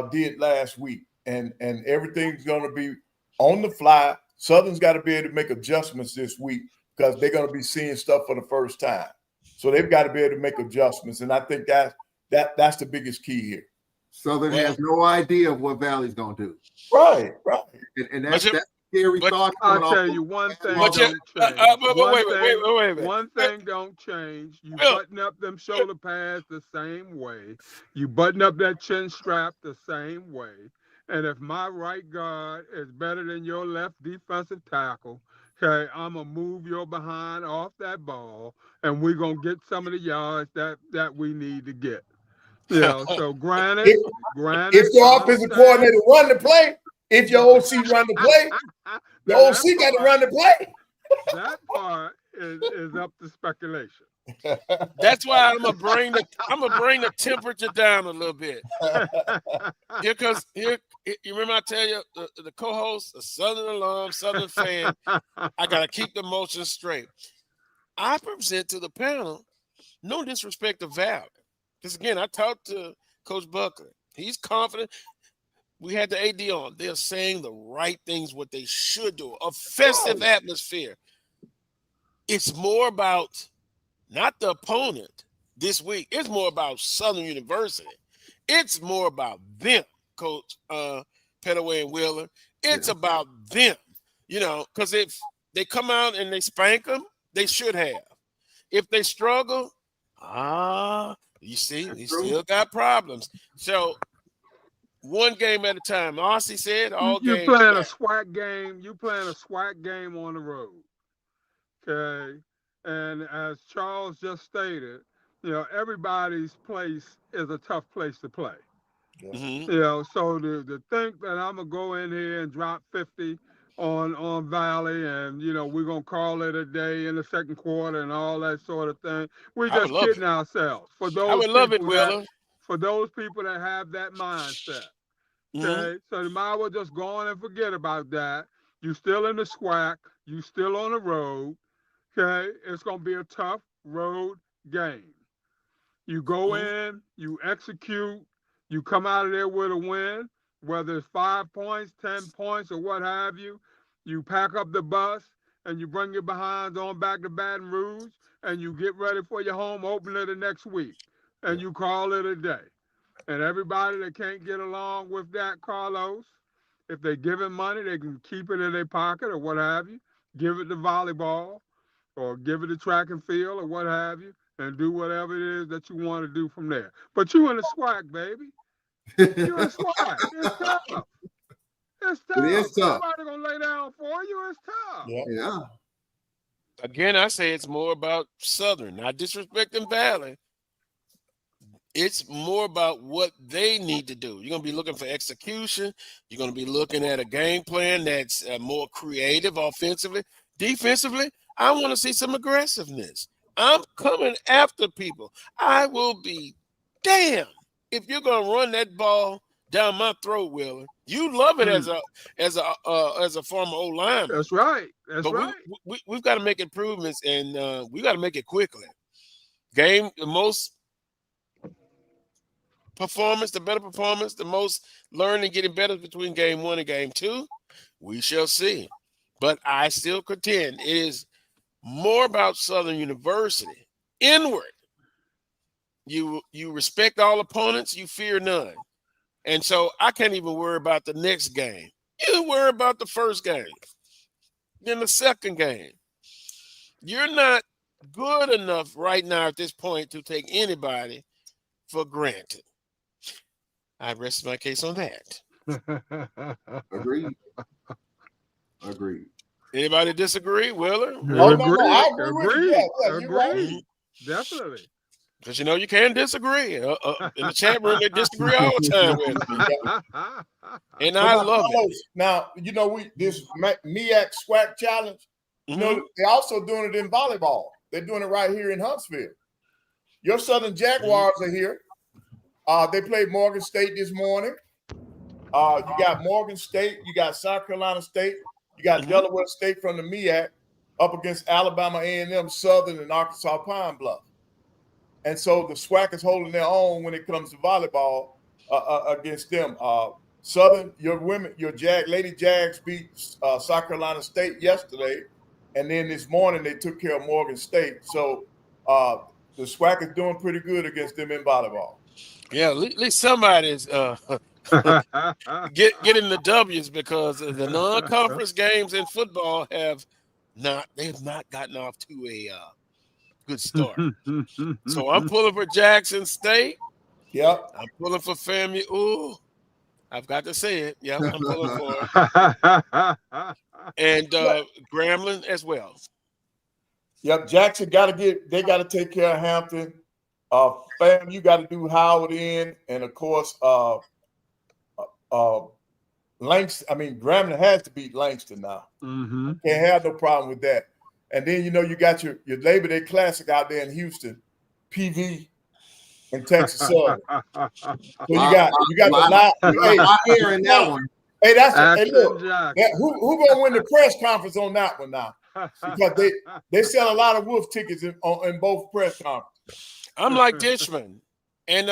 did last week, and everything's going to be on the fly. Southern's got to be able to make adjustments this week because they're going to be seeing stuff for the first time. So they've got to be able to make adjustments, and I think that's the biggest key here. Southern has no idea of what Valley's going to do. Right. And that's scary But thoughts. I'll coming tell off you of- one thing But don't change. wait. One thing don't change. You Bill. button up them shoulder pads the same way. You button up that chin strap the same way. And if my right guard is better than your left defensive tackle, okay, I'm going to move your behind off that ball, and we're going to get some of the yards that we need to get. You know, so granted, If your offensive coordinator run the play, if your OC run the play, the OC got to run the play. That part is up to speculation. That's why I'm gonna bring the temperature down a little bit. Because you remember I tell you the co-host, a Southern alum, Southern fan. I gotta keep the motion straight. I present to the panel, no disrespect to Val. Because again, I talked to Coach Buckley. He's confident. We had the AD on. They're saying the right things, what they should do. A festive atmosphere. It's more about not the opponent this week. It's more about Southern University. It's more about them, Coach Pettaway and Wheeler. It's about them, because if they come out and they spank them, they should have. If they struggle, you see, we still got problems. So one game at a time. Aussie said all games. You're playing a SWAC game. You're playing a SWAC game on the road. Okay. And as Charles just stated, everybody's place is a tough place to play. Mm-hmm. So to think that I'm gonna go in here and drop 50 on Valley, and we're gonna call it a day in the second quarter and all that sort of thing. We're just kidding ourselves. For those I would love it, Wheeler. For those people that have that mindset. Okay. So you might as well just go on and forget about that. You still in the SWAC, you still on the road. Okay, it's going to be a tough road game. You go in, you execute, you come out of there with a win, whether it's 5 points, 10 points, or what have you. You pack up the bus and you bring your behinds on back to Baton Rouge, and you get ready for your home opener the next week, and you call it a day. And everybody that can't get along with that, Carlos, if they give him money, they can keep it in their pocket or what have you, give it to volleyball, or give it to track and field or what have you, and do whatever it is that you want to do from there. But you in the SWAC, baby. You in the SWAC. It's tough. It's tough. It is tough. Nobody gonna lay down for you. It's tough. Yeah. Again, I say it's more about Southern, not disrespecting Valley. It's more about what they need to do. You're going to be looking for execution. You're going to be looking at a game plan that's more creative offensively. Defensively, I want to see some aggressiveness. I'm coming after people. I will be damned if you're going to run that ball down my throat, Wheeler. You love it as a former old lineman. That's right. That's but right. We've got to make improvements, and we got to make it quickly. The most performance, the better performance, the most learning, getting better between game 1 and game 2. We shall see. But I still contend it is more about Southern University. Inward. You respect all opponents, you fear none. And so I can't even worry about the next game. You worry about the first game. Then the second game. You're not good enough right now at this point to take anybody for granted. I rest my case on that. Agreed. Anybody disagree, Wheeler? Oh, no, I agree with you. Yeah, you're right. Definitely. Because you can disagree. In the chat room, they disagree all the time with me. And I love it. Now, this MEAC SWAC challenge, they're also doing it in volleyball. They're doing it right here in Huntsville. Your Southern Jaguars are here. They played Morgan State this morning. You got Morgan State. You got South Carolina State. You got Delaware State from the MEAC up against Alabama A&M, Southern, and Arkansas Pine Bluff. And so the SWAC is holding their own when it comes to volleyball against them. Southern, your Lady Jags beat South Carolina State yesterday, and then this morning they took care of Morgan State. So the SWAC is doing pretty good against them in volleyball. Yeah, at least somebody's get in the W's because the non-conference games in football have not gotten off to a good start. So I'm pulling for Jackson State. Yep. I'm pulling for FAMU. Ooh, I've got to say it. Yeah, I'm pulling for it. And Grambling as well. Yep. Jackson got to take care of Hampton. Fam, you got to do Howard in, and of course, Langston. I mean, Grambling has to beat Langston now. Mm-hmm. Can't have no problem with that. And then you got your Labor Day Classic out there in Houston, PV, and Texas Southern. So you got the lot. Hey, in that one. Hey, look. Jackson. Who gonna win the press conference on that one now? Because they sell a lot of Wolf tickets in both press conferences. I'm like Dishman. And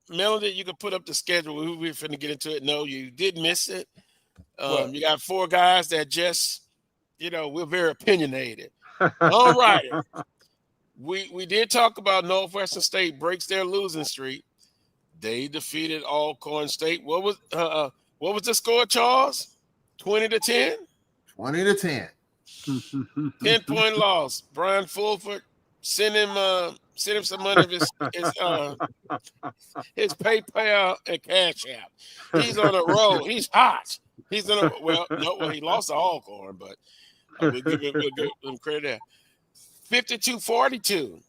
Melody, you can put up the schedule. We're finna get into it. No, you did miss it. You got 4 guys that just, we're very opinionated. All right. We did talk about Northwestern State breaks their losing streak. They defeated Alcorn State. What was the score, Charles? 20-10? 20-10. 10-point loss. Brian Fulford, send him some money of his PayPal and Cash App. He's on a roll. He's hot. He lost to Alcorn, but we'll give him credit there. 52-42.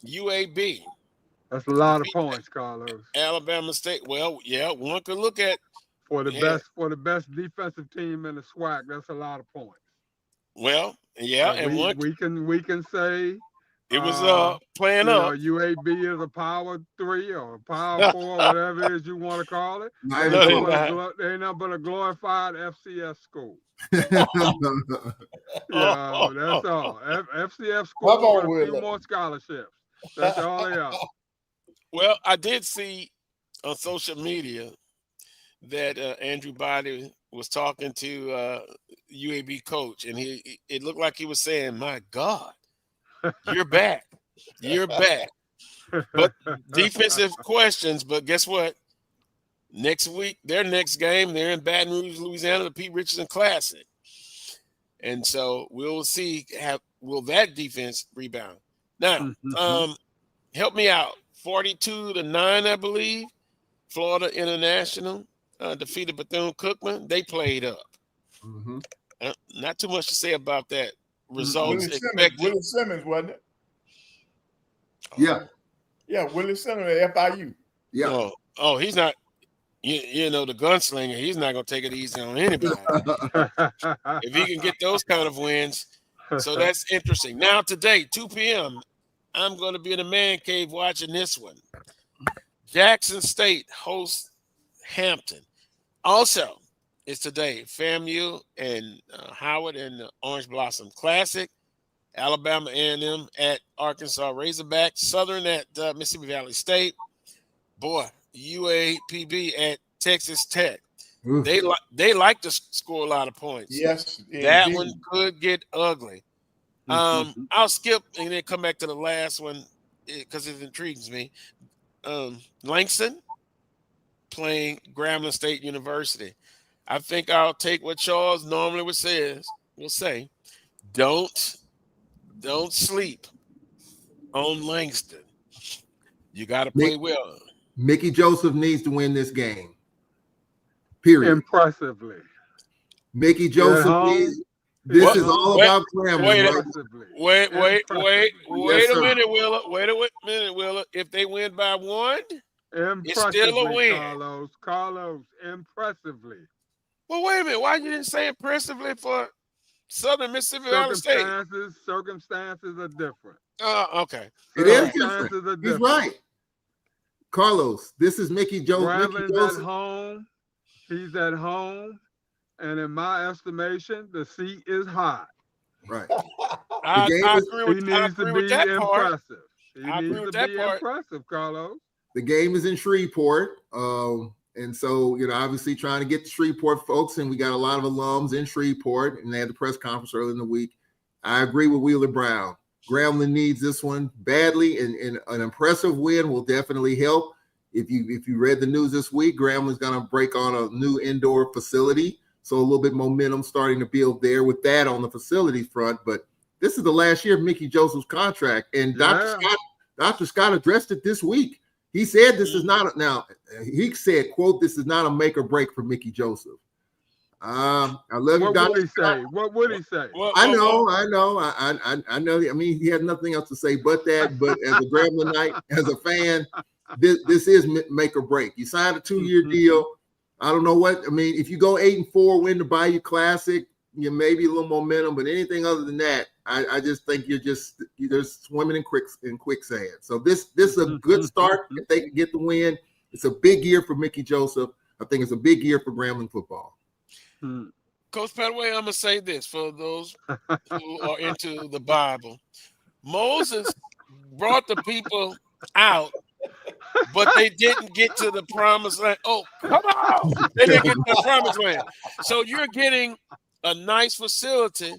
UAB. That's a lot of points, Carlos. Alabama State. Well, yeah, one could look at for the best defensive team in the SWAC. That's a lot of points. Well, yeah, and we can say it was playing up. UAB is a power 3 or a power 4, whatever it is you want to call it. They're nothing but a glorified FCS school. That's all. FCS school with a few more scholarships. That's all they are. Well, I did see on social media that Andrew Body was talking to UAB coach, and it looked like he was saying, "My God, you're back. You're back." But defensive questions. But guess what? Next week, their next game, they're in Baton Rouge, Louisiana, the Pete Richardson Classic. And so we'll see will that defense rebound. Now, help me out. 42-9, I believe. Florida International defeated Bethune-Cookman. They played up. Mm-hmm. Not too much to say about that. Results Willie Simmons, wasn't it? Yeah. Yeah, Willie Simmons at FIU. Yeah. Oh, he's not. The gunslinger, he's not going to take it easy on anybody. If he can get those kind of wins. So that's interesting. Now today, 2 p.m., I'm going to be in the man cave watching this one. Jackson State hosts Hampton. Also, it's today, FAMU and Howard and the Orange Blossom Classic. Alabama A&M at Arkansas Razorbacks. Southern at Mississippi Valley State. Boy, UAPB at Texas Tech. Oof. They like to score a lot of points. Yes, that one could get ugly. I'll skip and then come back to the last one because it intrigues me. Langston playing Grambling State University. I think I'll take what Charles normally will say. Don't sleep on Langston. You got to play well. Mickey Joseph needs to win this game. Period. Impressively. Mickey Joseph needs. This is all about Grambling. Wait a minute, Willa. If they win by 1, it's still a win. Carlos, impressively. Well, wait a minute. Why you didn't say impressively for Southern Mississippi Valley State? Circumstances are different. Okay. It is different. He's right. Carlos, this is Mickey Joseph. Grambling's at home. He's at home. And in my estimation, the seat is high. Right. I agree with that part. He needs to be impressive, Carlos. The game is in Shreveport. And so, obviously trying to get the Shreveport folks, and we got a lot of alums in Shreveport, and they had the press conference early in the week. I agree with Wheeler Brown. Grambling needs this one badly, and an impressive win will definitely help. If you read the news this week, Grambling's going to break on a new indoor facility. So a little bit momentum starting to build there with that on the facility front. But this is the last year of Mickey Joseph's contract. And Dr. Scott addressed it this week. He said this is not he said, quote, "This is not a make or break for Mickey Joseph." I love you, Dr. Scott. What would he say? I know. I know. I mean, he had nothing else to say but that. But as a Grambling as a fan, this is make or break. You signed a 2-year deal. I don't know what. I mean, if you go 8-4, win the Bayou Classic, you maybe a little momentum. But anything other than that, I just think you're swimming in quicksand. So this is a good start. If they can get the win, it's a big year for Mickey Joseph. I think it's a big year for Grambling football. Coach Pettaway, I'm gonna say this for those who are into the Bible. Moses brought the people out, but they didn't get to the promised land. Oh, come on! They didn't get to the promised land. So you're getting a nice facility.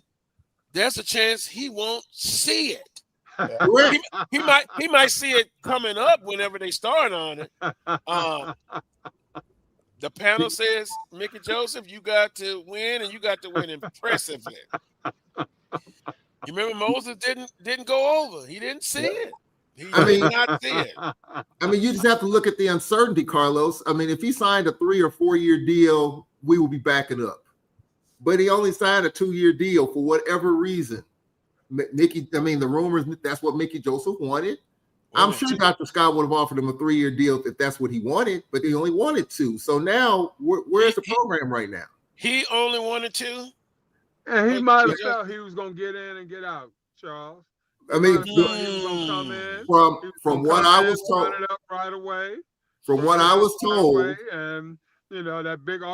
There's a chance he won't see it. He might see it coming up whenever they start on it. The panel says, Mickey Joseph, you got to win, and you got to win impressively. You remember Moses didn't go over. He didn't see it. He did not see it. I mean, you just have to look at the uncertainty, Carlos. I mean, if he signed a 3 or 4 year deal, we will be backing up. But he only signed a 2-year deal for whatever reason. The rumors, that's what Mickey Joseph wanted. I'm sure Dr. Scott would have offered him a 3-year deal if that's what he wanted, but he only wanted 2. So now, where's the program right now? He only wanted 2? And he might have felt he was going to get in and get out, Charles. I mean, he was going to come in. From what I was told, run it up right away. From what I was told, and that bigger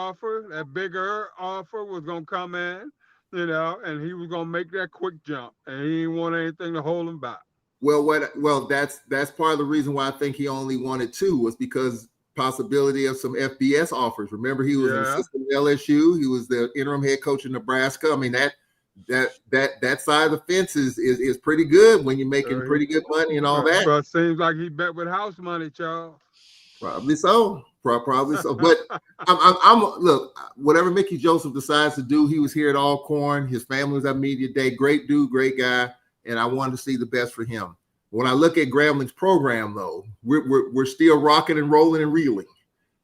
offer was going to come in, and he was going to make that quick jump, and he didn't want anything to hold him back. Well, that's part of the reason why I think he only wanted 2 was because possibility of some FBS offers. Remember, he was an assistant at LSU. He was the interim head coach in Nebraska. I mean, that side of the fence is pretty good when you're making pretty good money and all that. But it seems like he bet with house money, Charles. Probably so. Probably so. But I'm look, whatever Mickey Joseph decides to do, he was here at Alcorn. His family was at Media Day. Great dude, great guy. And I wanted to see the best for him. When I look at Grambling's program, though, we're still rocking and rolling and reeling.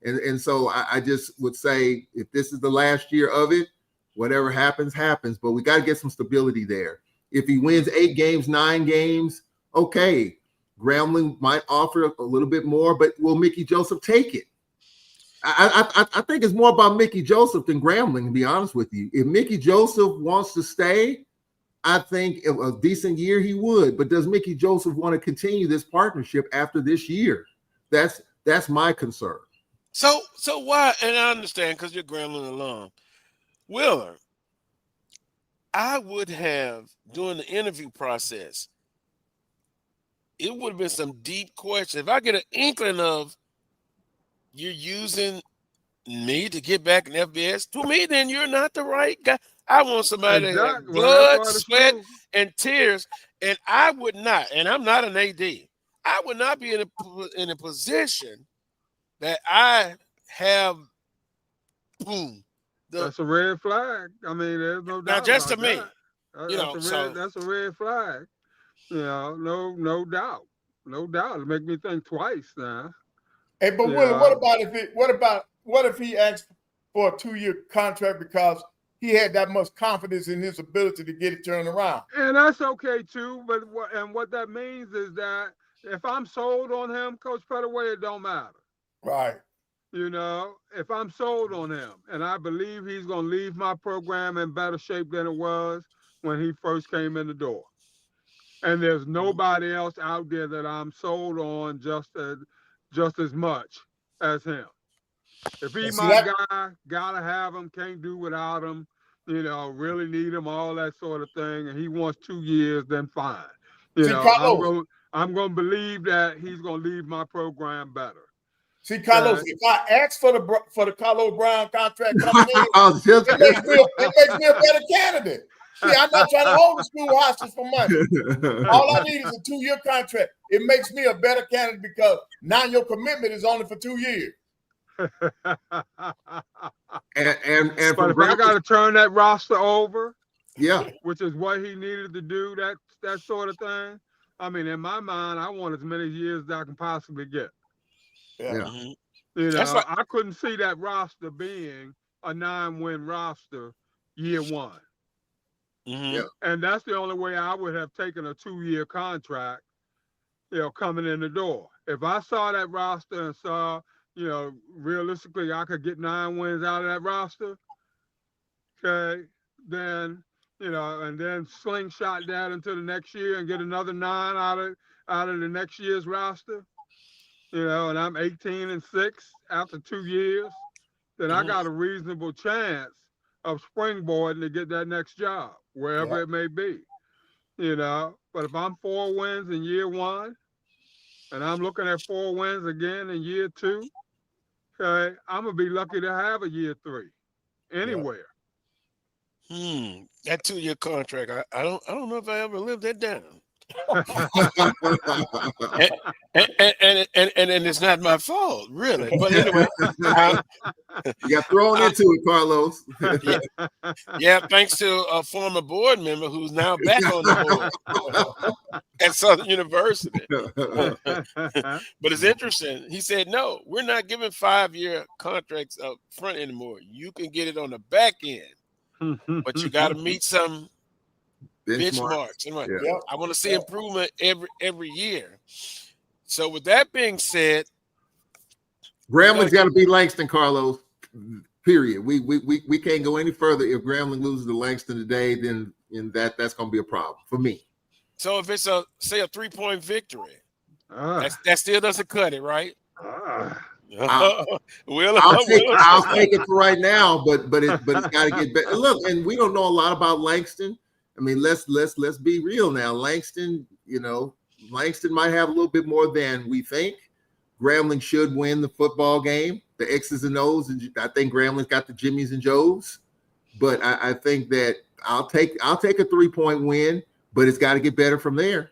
And so I just would say if this is the last year of it, whatever happens, happens. But we got to get some stability there. If he wins 8 games, 9 games, okay. Grambling might offer a little bit more, but will Mickey Joseph take it? I think it's more about Mickey Joseph than Grambling, to be honest with you. If Mickey Joseph wants to stay, I think a decent year he would. But does Mickey Joseph want to continue this partnership after this year? That's my concern. So why? And I understand because you're Grambling along. Willer, I would have, during the interview process, it would have been some deep questions. If I get an inkling of you're using me to get back in FBS, to me, then you're not the right guy. I want somebody that has blood, sweat, and tears, and I would not, and I'm not an AD, I would not be in a position that I have, boom. That's a red flag. I mean, there's no doubt. Now, just to about me, that. That's a red flag. No doubt. No doubt. It make me think twice now. Hey, but Willie, what if he asked for a 2-year contract because he had that much confidence in his ability to get it turned around? And that's okay too. But what that means is that if I'm sold on him, Coach Pettaway, it don't matter. Right. If I'm sold on him and I believe he's going to leave my program in better shape than it was when he first came in the door. And there's nobody else out there that I'm sold on just as much as him. If he's my guy, gotta have him, can't do without him, really need him, all that sort of thing, and he wants 2 years, then fine. I'm going to believe that he's going to leave my program better. See, Carlos, if I ask for the Carlos Brown contract coming in, it makes me a better candidate. I'm not trying to own the school hostage for money. All I need is a 2-year contract. It makes me a better candidate because now your commitment is only for 2 years. and But if I got to turn that roster over, yeah, which is what he needed to do, that sort of thing. I mean, in my mind, I want as many years as I can possibly get. yeah. Mhm. You That's know, like- I couldn't see that roster being a 9-win roster year one. Mhm. Yeah. And that's the only way I would have taken a 2-year contract, coming in the door. If I saw that roster and saw, realistically, I could get 9 wins out of that roster, okay, then, and then slingshot that into the next year and get another 9 out of the next year's roster, and I'm 18-6 after 2 years, then I got a reasonable chance of springboarding to get that next job, wherever it may be, But if I'm 4 wins in year one, and I'm looking at 4 wins again in year 2, okay, I'm gonna be lucky to have a year 3 anywhere. That 2-year contract, I don't know if I ever lived that down. and it's not my fault, really. But anyway, You got thrown into it, Carlos. yeah, thanks to a former board member who's now back on the board at Southern University. But it's interesting. He said, no, we're not giving 5-year contracts up front anymore. You can get it on the back end, but you got to meet some benchmarks. Anyway, I want to see improvement every year. So with that being said, Grambling's got to beat Langston, Carlos. Period. We can't go any further. If Grambling loses to Langston today, then that's going to be a problem for me. So if it's a 3-point victory, that still doesn't cut it, right? I'll take it for right now, but it's got to get better. Look, and we don't know a lot about Langston. I mean, let's be real now. Langston, Langston might have a little bit more than we think. Grambling should win the football game, the X's and O's, and I think Grambling's got the Jimmies and Joes. But I think that I'll take a 3-point win, but it's got to get better from there.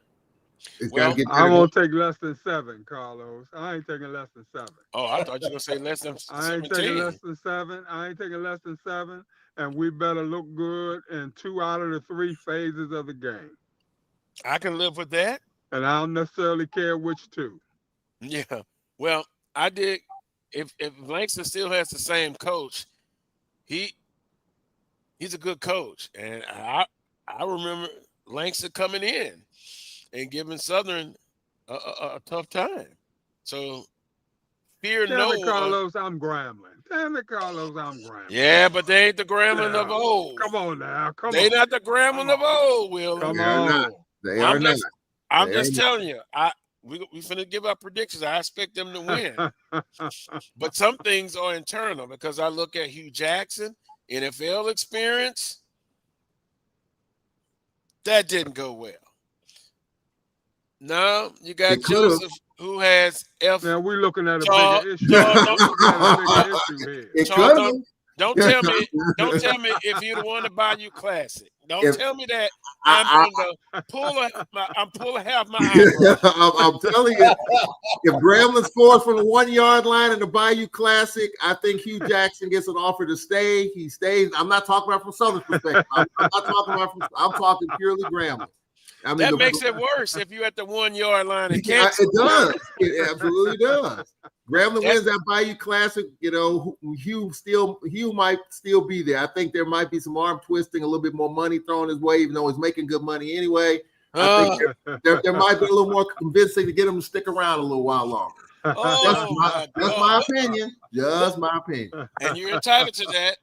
It's got to get better. I won't take less than 7, Carlos. I ain't taking less than 7. Oh, I thought you were gonna say less than 17. I ain't taking less than 7. I ain't taking less than 7. And we better look good in 2 out of the 3 phases of the game. I can live with that. And I don't necessarily care which 2. Yeah. Well, I did. If Langston still has the same coach, he's a good coach, and I remember Langston coming in and giving Southern a tough time. So fear no one. Carlos, I'm Grambling. Damn it, Carlos, I'm Grambling. Yeah, but they ain't the Grambling of old. Come on now, They not the Grambling of old, Will. Come on. They are not. I'm just telling you. We finna give our predictions. I expect them to win. But some things are internal because I look at Hugh Jackson, NFL experience. That didn't go well. No, you got Joseph, who has F. Now we're looking at a Charles, bigger issue. Charles, don't tell me if you're the one to buy you Classic. Don't tell me that I'm pulling half my eyebrow. I'm telling you, if Grambling scores from the 1-yard line in the Bayou Classic, I think Hugh Jackson gets an offer to stay. He stays. I'm not talking about from Southern perspective. I'm talking purely Grambling. I mean, that makes it worse if you're at the 1-yard line and can't. It does. It absolutely does. Grambling wins that Bayou Classic. Hugh might still be there. I think there might be some arm twisting, a little bit more money thrown his way, even though he's making good money anyway. I think there might be a little more convincing to get him to stick around a little while longer. That's my opinion. Just my opinion. And you're entitled to that.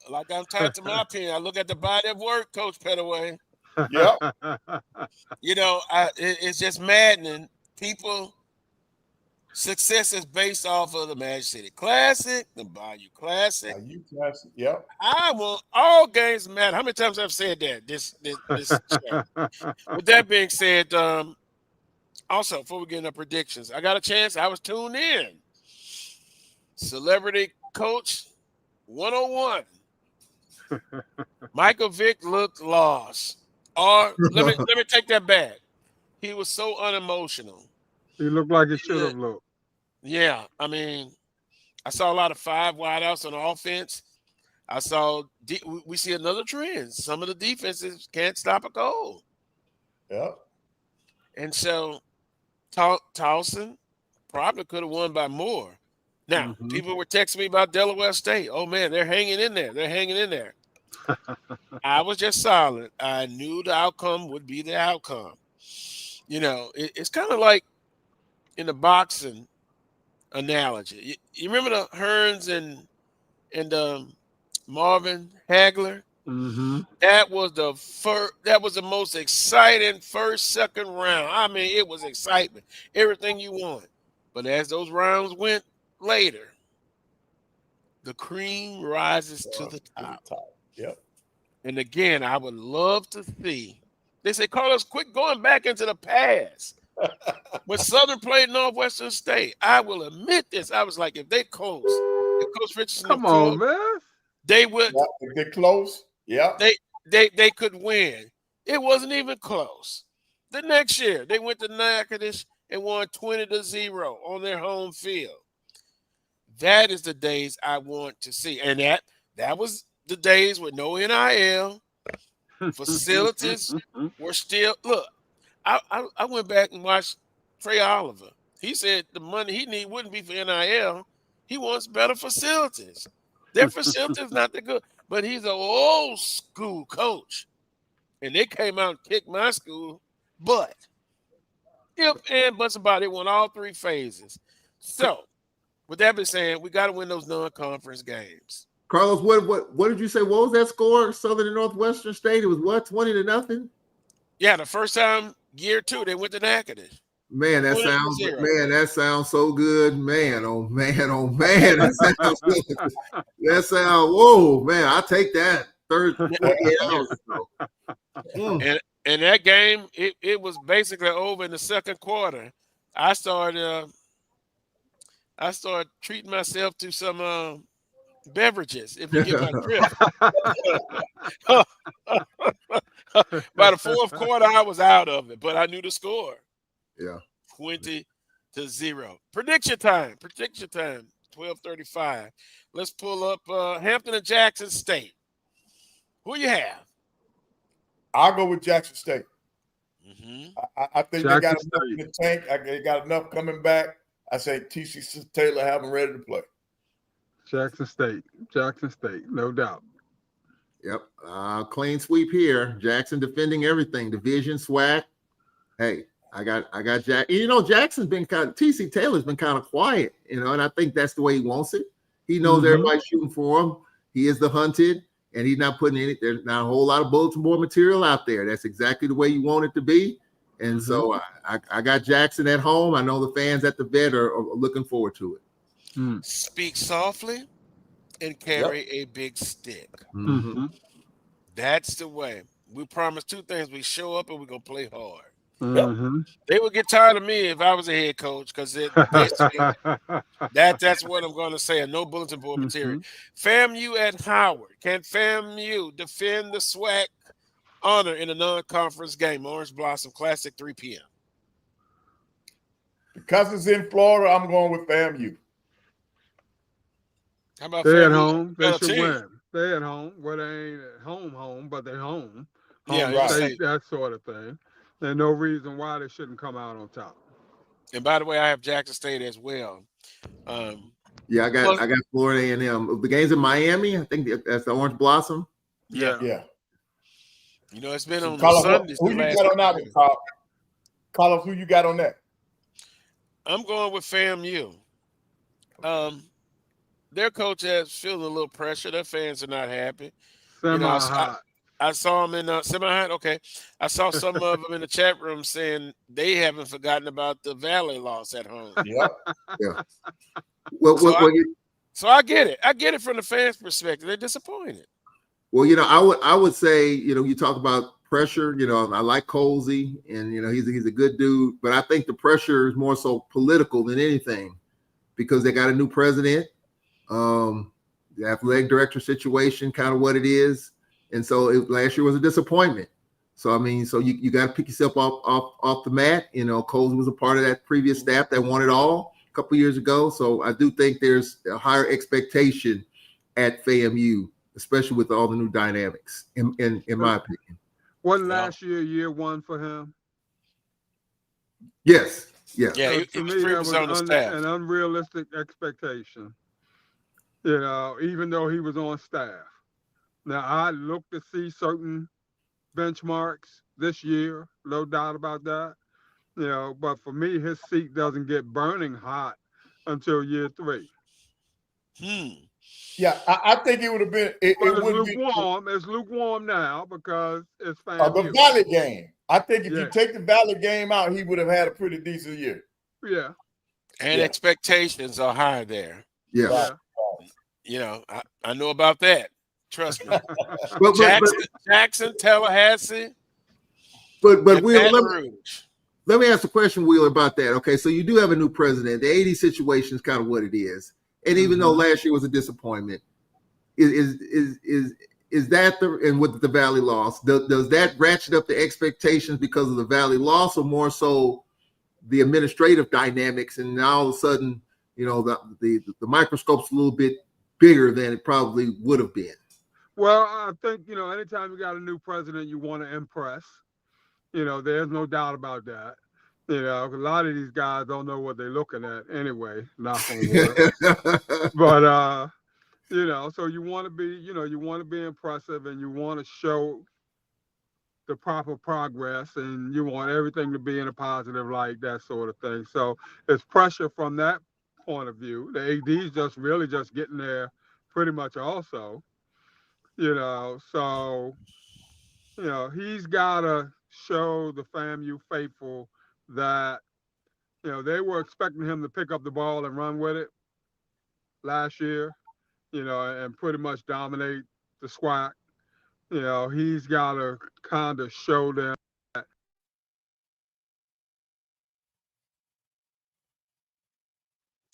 Like I'm entitled to my opinion. I look at the body of work, Coach Pettaway. Yep. It's just maddening. People, success is based off of the Magic City Classic, the Bayou Classic. Yep. I want all games to matter. How many times I've said that? This show. With that being said, also before we get into predictions, I got a chance. I was tuned in. Celebrity Coach 101. Michael Vick looked lost. Or let me take that back. He was so unemotional. He looked like he should have looked. Yeah, I mean, I saw a lot of 5 wideouts on offense. We see another trend. Some of the defenses can't stop a goal. Yeah. And so Towson probably could have won by more. Now, people were texting me about Delaware State. Oh, man, they're hanging in there. They're hanging in there. I was just silent. I knew the outcome would be the outcome. You know, it's kind of like in the boxing analogy. You remember the Hearns and Marvin Hagler? Mm-hmm. That was the most exciting second round. I mean, it was excitement, everything you want. But as those rounds went later, the cream rises to the top. Yep. And again, I would love to see. They say, Carlos, quit going back into the past. When Southern played Northwestern State, I will admit this. I was like, if Coach Richardson, come on, man, they would. Yeah, if they're close. Yeah, they could win. It wasn't even close. The next year, they went to Natchitoches and won 20-0 on their home field. That is the days I want to see, and that was the days with no NIL. Facilities were still look. I went back and watched Trey Oliver. He said the money he need wouldn't be for NIL. He wants better facilities. Their facilities not that good, but he's an old school coach. And they came out and kicked my school, but if and buts about it won all 3 phases. So, with that being said, we got to win those non-conference games. Carlos, what did you say? What was that score? Southern and Northwestern State. It was what, 20-0? Yeah, the first time, year 2, they went to Natchitoches. Man, that sounds so good. Man, oh man, oh man. That sounds good. That sounds, whoa, man, I'll take that. 38 hours. And that game, it was basically over in the second quarter. I started treating myself to some beverages, if you get my drift. By the fourth quarter, I was out of it, but I knew the score. Yeah. 20-0. Prediction time. 12:35. Let's pull up Hampton and Jackson State. Who you have? I'll go with Jackson State. Mm-hmm. I think they got enough in the tank. They got enough coming back. I say TC Taylor have them ready to play. Jackson State, no doubt. Yep. Clean sweep here. Jackson defending everything. Division, SWAC. Hey, I got Jack. You know, Jackson's been TC Taylor's been kind of quiet, you know, and I think that's the way he wants it. He knows everybody's shooting for him. He is the hunted, and he's not putting there's not a whole lot of bulletin board material out there. That's exactly the way you want it to be. And so I got Jackson at home. I know the fans at the vet are looking forward to it. Speak softly and carry a big stick. Mm-hmm. That's the way. We promise 2 things. We show up and we're going to play hard. Mm-hmm. They would get tired of me if I was a head coach because that's what I'm going to say. No bulletin board material. FAMU at Howard. Can FAMU defend the SWAC honor in a non-conference game? Orange Blossom Classic, 3 p.m. Because it's in Florida, I'm going with FAMU. How about they're at FAMU? home? They should win. They're at home. Well, they ain't at home, but they're home. State, that sort of thing. There's no reason why they shouldn't come out on top. And by the way, I have Jackson State as well. Yeah, I got Florida A&M. The game's in Miami. I think that's the Orange Blossom. Yeah. You know, it's been on Sundays. Who you got on that one, Carlos? Who you got on that? I'm going with FAMU. Their coach has feeling a little pressure. Their fans are not happy. I saw them in semi-hot. Okay, I saw some of them in the chat room saying they haven't forgotten about the Valley loss at home. Yeah. So I get it. I get it from the fans' perspective. They're disappointed. Well, you know, I would say, you know, you talk about pressure. You know, I like Colsey, and you know, he's a good dude. But I think the pressure is more so political than anything, because they got a new president. the athletic director situation, kind of what it is. And so last year was a disappointment. So, I mean, so you got to pick yourself off the mat. You know, Coles was a part of that previous staff that won it all a couple of years ago. So I do think there's a higher expectation at FAMU, especially with all the new dynamics, in my opinion. Wasn't last year one for him? Yes. Yeah. Yeah, To me, that was an unrealistic expectation. You know, even though he was on staff. Now, I looked to see certain benchmarks this year, no doubt about that. You know, but for me, his seat doesn't get burning hot until year 3. Yeah, I think it would have been. It would lukewarm. It's lukewarm now because it's FAMU. The Valley game. I think if you take the Valley game out, he would have had a pretty decent year. Yeah. And expectations are high there. Yeah. Right. Yeah. You know, I know about that. Trust me. but Jackson, Tallahassee. But let me ask a question, Wheeler, about that. Okay, so you do have a new president. The AD situation is kind of what it is. And even though last year was a disappointment, is that and with the Valley loss, does that ratchet up the expectations because of the Valley loss, or more so the administrative dynamics? And now all of a sudden, you know, the microscope's a little bit bigger than it probably would have been. Well, I think, you know, anytime you got a new president, you want to impress. You know, there's no doubt about that. You know, a lot of these guys don't know what they're looking at anyway, knock on wood. But, you know, so you want to be impressive, and you want to show the proper progress, and you want everything to be in a positive light, that sort of thing. So it's pressure from that point of view. The AD's just getting there pretty much also, you know. So, you know, he's got to show the FAMU faithful that, you know, they were expecting him to pick up the ball and run with it last year, you know, and pretty much dominate the SWAC. You know, he's got to kind of show them that.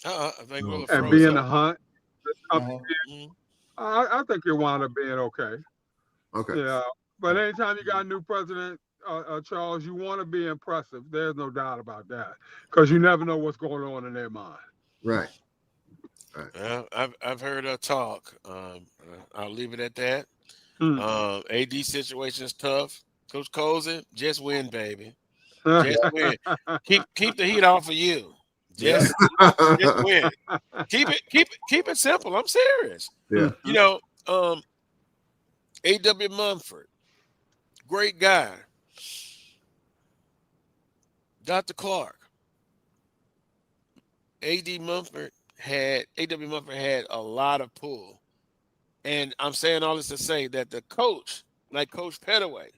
I think we'll and be in the hunt. I think he'll wind up being okay. Okay. Yeah, but anytime you got a new president, Charles, you want to be impressive. There's no doubt about that, because you never know what's going on in their mind. Right. Well, I've heard her talk. I'll leave it at that. AD situation is tough. Coach Colson, just win, baby. Just win. Keep the heat off of you. Just win. Keep it simple. I'm serious. Yeah. You know, A.W. Mumford, great guy. Dr. Clark, A.W. Mumford had a lot of pull. And I'm saying all this to say that the coach, like Coach Pettaway,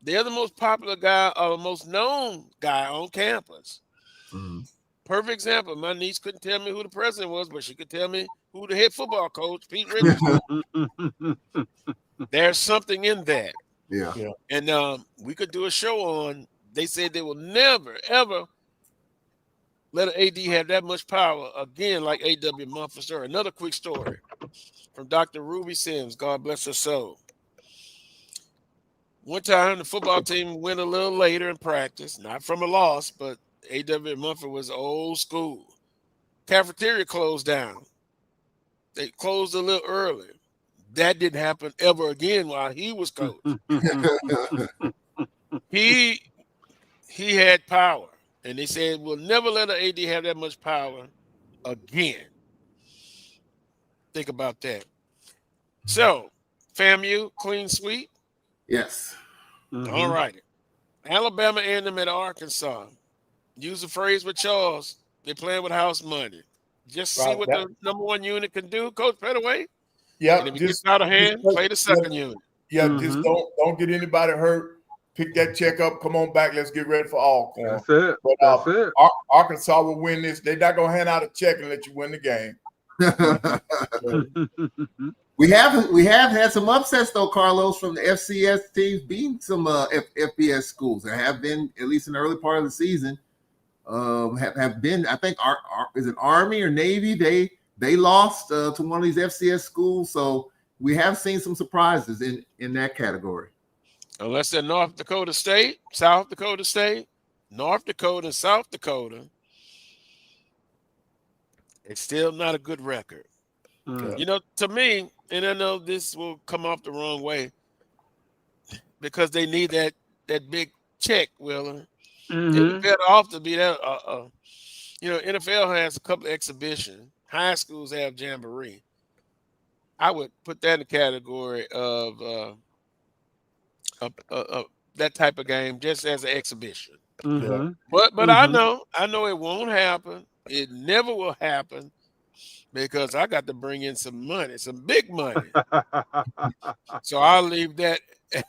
they're the most popular guy or the most known guy on campus. Perfect example. My niece couldn't tell me who the president was, but she could tell me who the head football coach, Pete Richardson. There's something in that. Yeah. And we could do a show on, they said they will never, ever let an AD have that much power again like A.W. Mumford. Sir, another quick story from Dr. Ruby Sims. God bless her soul. One time, the football team went a little later in practice, not from a loss, but A.W. Mumford was old school. Cafeteria closed down. They closed a little early. That didn't happen ever again while he was coach. He had power. And they said, we'll never let an AD have that much power again. Think about that. So, FAMU, clean sweep? Yes. All righty. Alabama and them at Arkansas. Use the phrase with Charles. They're playing with house money. Just see what the number one unit can do, Coach Pettaway. Yeah. And if it gets out of hand, play the second unit. Yeah, just don't get anybody hurt. Pick that check up. Come on back. Let's get ready for Alcorn. That's it. But, That's it. Arkansas will win this. They're not gonna hand out a check and let you win the game. We have had some upsets though, Carlos, from the FCS teams beating some FBS schools. There have been, at least in the early part of the season, have been. I think is it Army or Navy? they lost to one of these FCS schools. So we have seen some surprises in that category. Unless they're North Dakota State, South Dakota State, North Dakota, and South Dakota, it's still not a good record. You know, to me, and I know this will come off the wrong way, because they need that big check, Willer. It would be better off to be that. You know, NFL has a couple of exhibitions. High schools have jamboree. I would put that in the category of that type of game, just as an exhibition. But I know it won't happen. It never will happen, because I got to bring in some money, some big money. So I'll leave that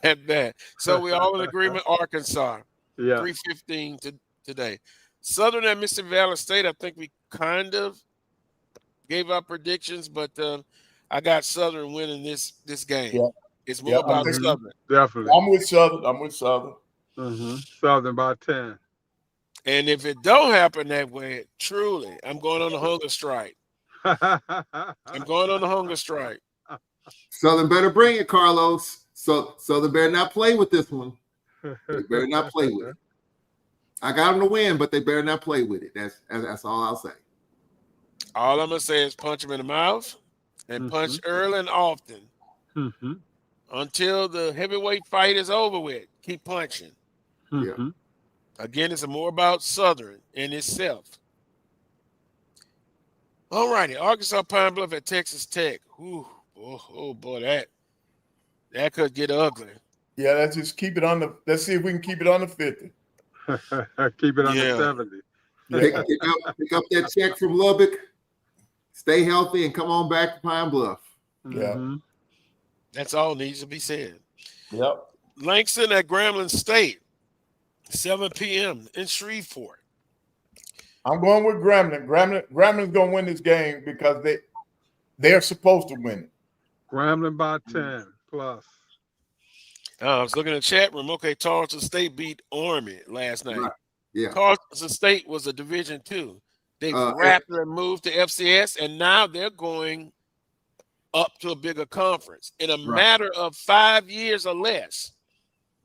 at that. So we're all in agreement. Arkansas, 3:15 today. Southern and Mississippi Valley State, I think we kind of gave our predictions, but I got Southern winning this game. Yeah. It's more about Southern. Definitely. I'm with Southern. Southern by 10. And if it don't happen that way, truly, I'm going on the hunger strike. I'm going on the hunger strike. Southern better bring it, Carlos. So they better not play with this one. They better not play with it. I got them to win, but they better not play with it. That's all I'll say. All I'm gonna say is punch them in the mouth and punch early and often until the heavyweight fight is over with. Keep punching. Yeah. Again, it's more about Southern in itself. All righty, Arkansas Pine Bluff at Texas Tech. Ooh, oh boy, that could get ugly. Yeah, let's just keep it on the. Let's see if we can keep it on the 50. Keep it on the 70. Pick up that check from Lubbock. Stay healthy and come on back to Pine Bluff. Yeah, that's all needs to be said. Yep. Langston at Grambling State, 7 p.m. in Shreveport. I'm going with Grambling. Grambling's going to win this game because they're supposed to win it. Grambling by 10 plus. I was looking at the chat room. Okay, Charleston State beat Army last night. Right. Yeah. Charleston State was a Division II. They rapidly moved to FCS, and now they're going up to a bigger conference in a matter of 5 years or less.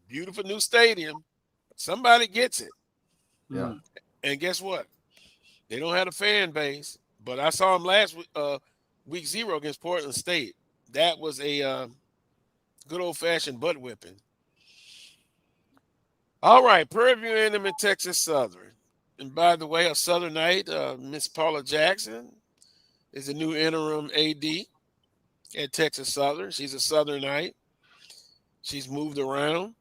Beautiful new stadium. Somebody gets it. Yeah. And guess what? They don't have a fan base, but I saw them last week 0 against Portland State. That was a good old-fashioned butt whipping. All right, Prairie View A&M and Texas Southern. And by the way, a Southernite, Miss Paula Jackson, is the new interim AD at Texas Southern. She's a Southernite. She's moved around.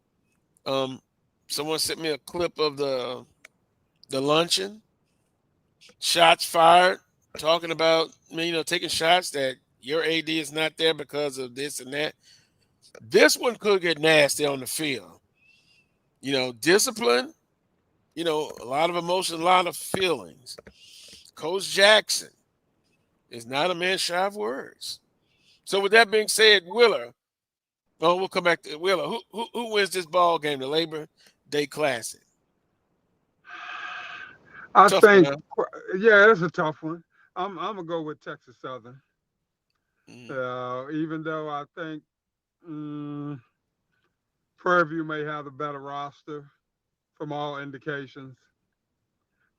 Someone sent me a clip of the luncheon. Shots fired, talking about, taking shots that your AD is not there because of this and that. This one could get nasty on the field. Discipline, a lot of emotion, a lot of feelings. Coach Jackson is not a man shy of words. So with that being said, Willer, we'll come back to Willer. Who wins this ball game, the Labor Day Classic? I think, it's a tough one. I'm going to go with Texas Southern. Even though I think Prairie View may have the better roster from all indications,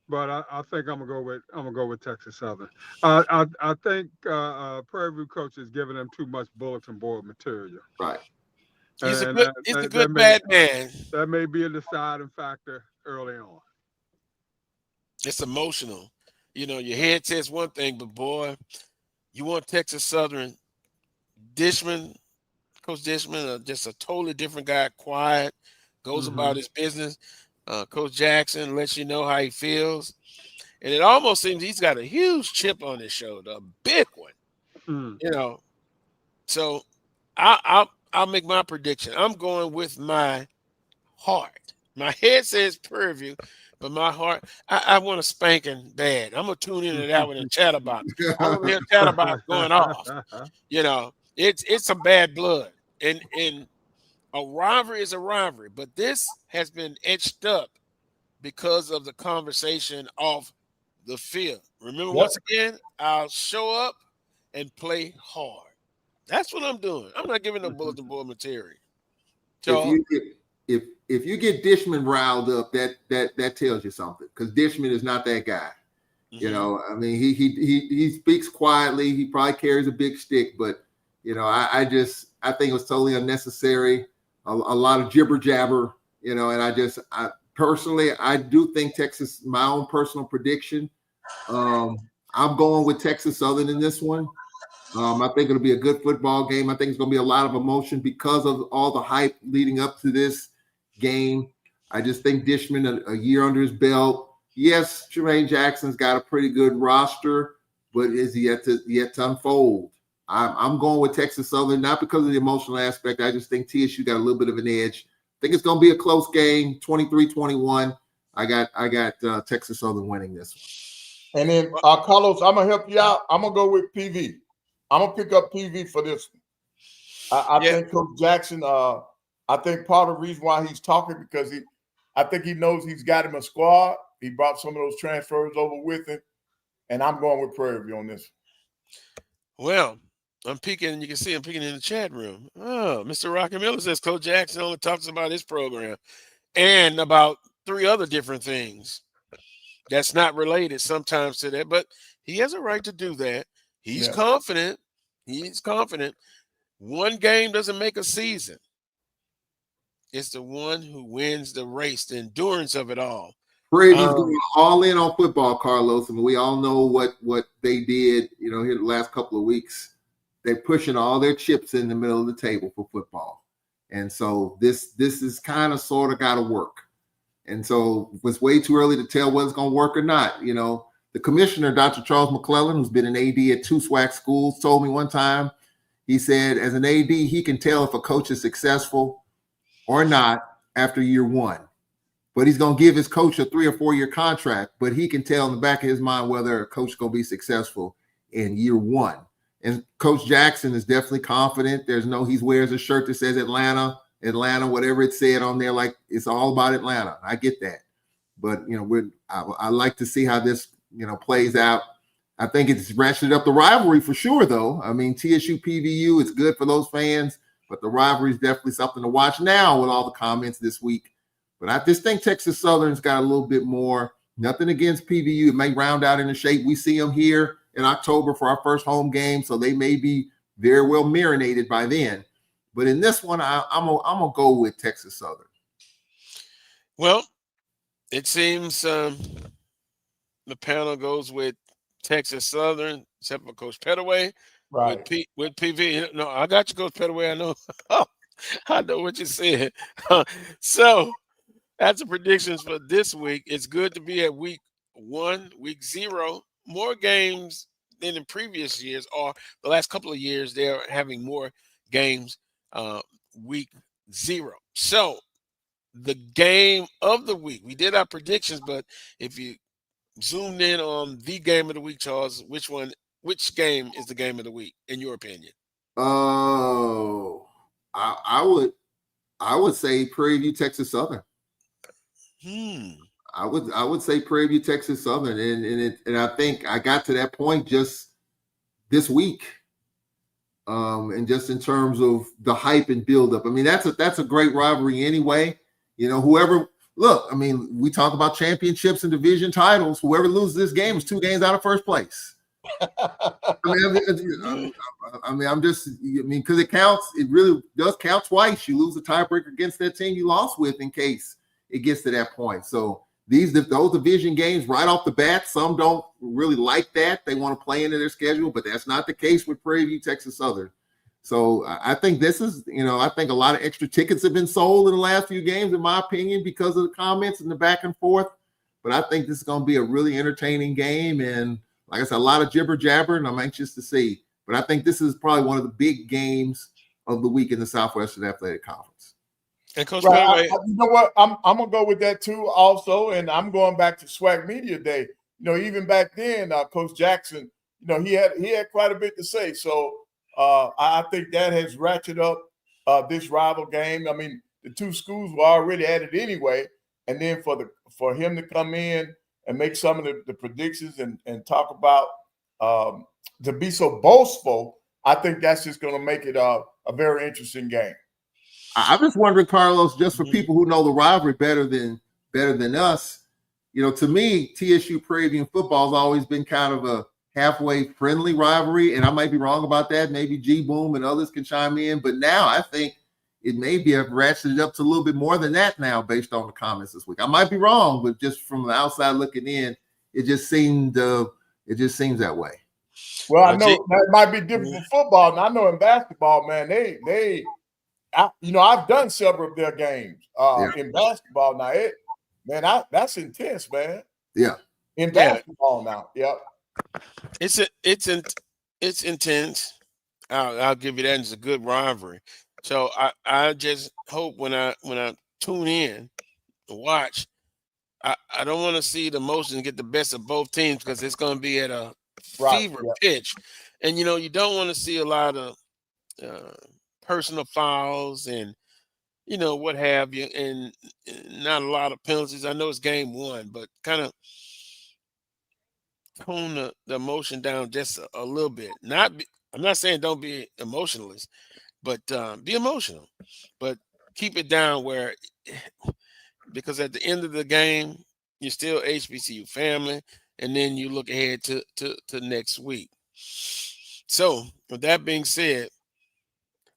but I think I'm gonna go with Texas Southern. I think Prairie View coach is giving them too much bulletin board material. Right. He's a good bad man. That may be a deciding factor early on. It's emotional. Your head says one thing, but boy, you want Texas Southern. Coach Dishman, just a totally different guy, quiet, goes about his business. Coach Jackson lets you know how he feels. And it almost seems he's got a huge chip on his shoulder, a big one. So I'll make my prediction. I'm going with my heart. My head says Prairie View, but my heart, I want a spanking bad. I'm going to tune into that one and chatterbox. I want to hear chatterbox going off. It's some bad blood. And a rivalry is a rivalry, but this has been etched up because of the conversation off the field. Remember, Yep. once again, I'll show up and play hard. That's what I'm doing. I'm not giving no bulletin board material. Charles? If you get Dishman riled up, that tells you something, because Dishman is not that guy. You know, I mean, he speaks quietly. He probably carries a big stick, but you know, I think it was totally unnecessary. A lot of jibber jabber, you know, and I personally do think Texas. My own personal prediction. I'm going with Texas Southern in this one. I think it'll be a good football game. I think it's going to be a lot of emotion because of all the hype leading up to this game. I just think Dishman, a year under his belt. Yes, Jermaine Jackson's got a pretty good roster, but is yet to unfold. I'm going with Texas Southern, not because of the emotional aspect. I just think TSU got a little bit of an edge. I think it's going to be a close game, 23-21. I got Texas Southern winning this one. And then, Carlos, I'm going to help you out. I'm going to go with PV. I'm going to pick up PV for this one. I think Coach Jackson, I think part of the reason why he's talking, because I think he knows he's got him a squad. He brought some of those transfers over with him. And I'm going with Prairie View on this. Well, I'm peeking, and you can see I'm peeking in the chat room. Oh, Mr. Rocky Miller says Coach Jackson only talks about his program and about 3 other different things that's not related sometimes to that, but he has a right to do that. He's confident. He's confident. One game doesn't make a season. It's the one who wins the race, the endurance of it all. Prairie View's going all in on football, Carlos. I mean, we all know what they did, you know, here the last couple of weeks. They're pushing all their chips in the middle of the table for football. And so this is kind of sort of got to work. And so it's way too early to tell whether it's going to work or not. You know, the commissioner, Dr. Charles McClellan, who's been an AD at 2 SWAC schools, told me one time, he said, as an AD, he can tell if a coach is successful or not after year 1. But he's going to give his coach a 3 or 4 year contract, but he can tell in the back of his mind whether a coach is going to be successful in year 1. And Coach Jackson is definitely confident. He wears a shirt that says Atlanta, whatever it said on there, like it's all about Atlanta. I get that. But, you know, I like to see how this, you know, plays out. I think it's ratcheted up the rivalry for sure, though. I mean, TSU PVU, it's good for those fans, but the rivalry is definitely something to watch now with all the comments this week. But I just think Texas Southern's got a little bit more. Nothing against PVU. It may round out in the shape. We see them here in October for our first home game, so they may be very well marinated by then. But in this one, I'm gonna go with Texas Southern. Well, it seems the panel goes with Texas Southern, except for Coach Pettaway. Right. With PV. No, I got you, Coach Pettaway. I know. I know what you said. So that's the predictions for this week. It's good to be at week 1, week 0. More games than in previous years, or the last couple of years, they're having more games week 0. So the game of the week, we did our predictions, but if you zoomed in on the game of the week, Charles, which game is the game of the week, in your opinion? Oh, I would say Prairie View, Texas Southern. I would say Prairie View, Texas Southern, and I think I got to that point just this week, and just in terms of the hype and buildup. I mean, that's a great rivalry anyway. You know, I mean, we talk about championships and division titles. Whoever loses this game is 2 games out of first place. Because it counts. It really does count twice. You lose a tiebreaker against that team you lost with in case it gets to that point. So those division games right off the bat, some don't really like that. They want to play into their schedule, but that's not the case with Prairie View, Texas Southern. So I think this is, you know, I think a lot of extra tickets have been sold in the last few games, in my opinion, because of the comments and the back and forth. But I think this is going to be a really entertaining game. And like I said, a lot of jibber jabber, and I'm anxious to see. But I think this is probably one of the big games of the week in the Southwestern Athletic Conference. And Coach Pettaway, you know what? I'm gonna go with that too, also, and I'm going back to SWAC Media Day. You know, even back then, Coach Jackson, you know, he had quite a bit to say. So I think that has ratcheted up this rival game. I mean, the 2 schools were already at it anyway, and then for him to come in and make some of the predictions and talk about to be so boastful, I think that's just going to make it a very interesting game. I'm just wondering, Carlos, just for people who know the rivalry better than us, to me, TSU Prairie View football has always been kind of a halfway friendly rivalry, and I might be wrong about that. Maybe G Boom and others can chime in, but now I think it may be ratcheted up to a little bit more than that now, based on the comments this week. I might be wrong, but just from the outside looking in, it just seems that way. Well, I know that might be different from football, and I know in basketball, man, I've done several of their games in basketball. Now, that's intense, man. Yeah, in basketball now. Yep, it's intense. I'll give you that. It's a good rivalry. So I just hope when I tune in to watch, I don't want to see the emotions get the best of both teams, because it's going to be at a fever pitch, and you don't want to see a lot of personal fouls and what have you, and not a lot of penalties. I know it's game one, but kind of tone the emotion down just a little bit. I'm not saying don't be emotionless, but be emotional, but keep it down because at the end of the game, you're still HBCU family, and then you look ahead to next week. So with that being said,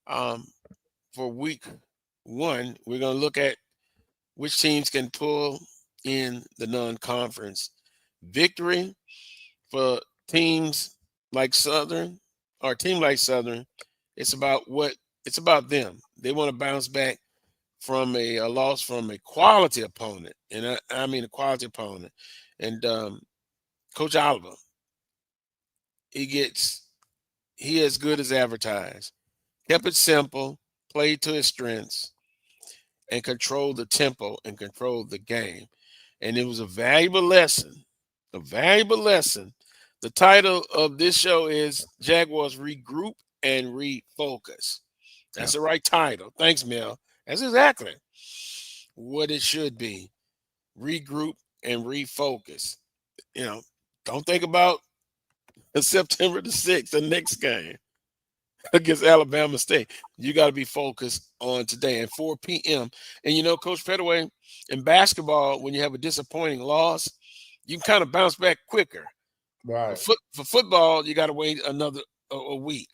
for week one, we're going to look at which teams can pull in the non-conference victory. For teams like Southern, or a team like Southern, it's about them. They want to bounce back from a loss from a quality opponent, and I mean a quality opponent. And Coach Oliver, he as good as advertised. Kept it simple, played to his strengths, and controlled the tempo and controlled the game. And it was a valuable lesson. The title of this show is Jaguars Regroup and Refocus. That's the right title. Thanks, Mel. That's exactly what it should be. Regroup and refocus. Don't think about September the 6th, the next game against Alabama State. You got to be focused on today at 4 p.m. And Coach Pettaway, in basketball, when you have a disappointing loss, you can kind of bounce back quicker. Right. For football, you got to wait a week.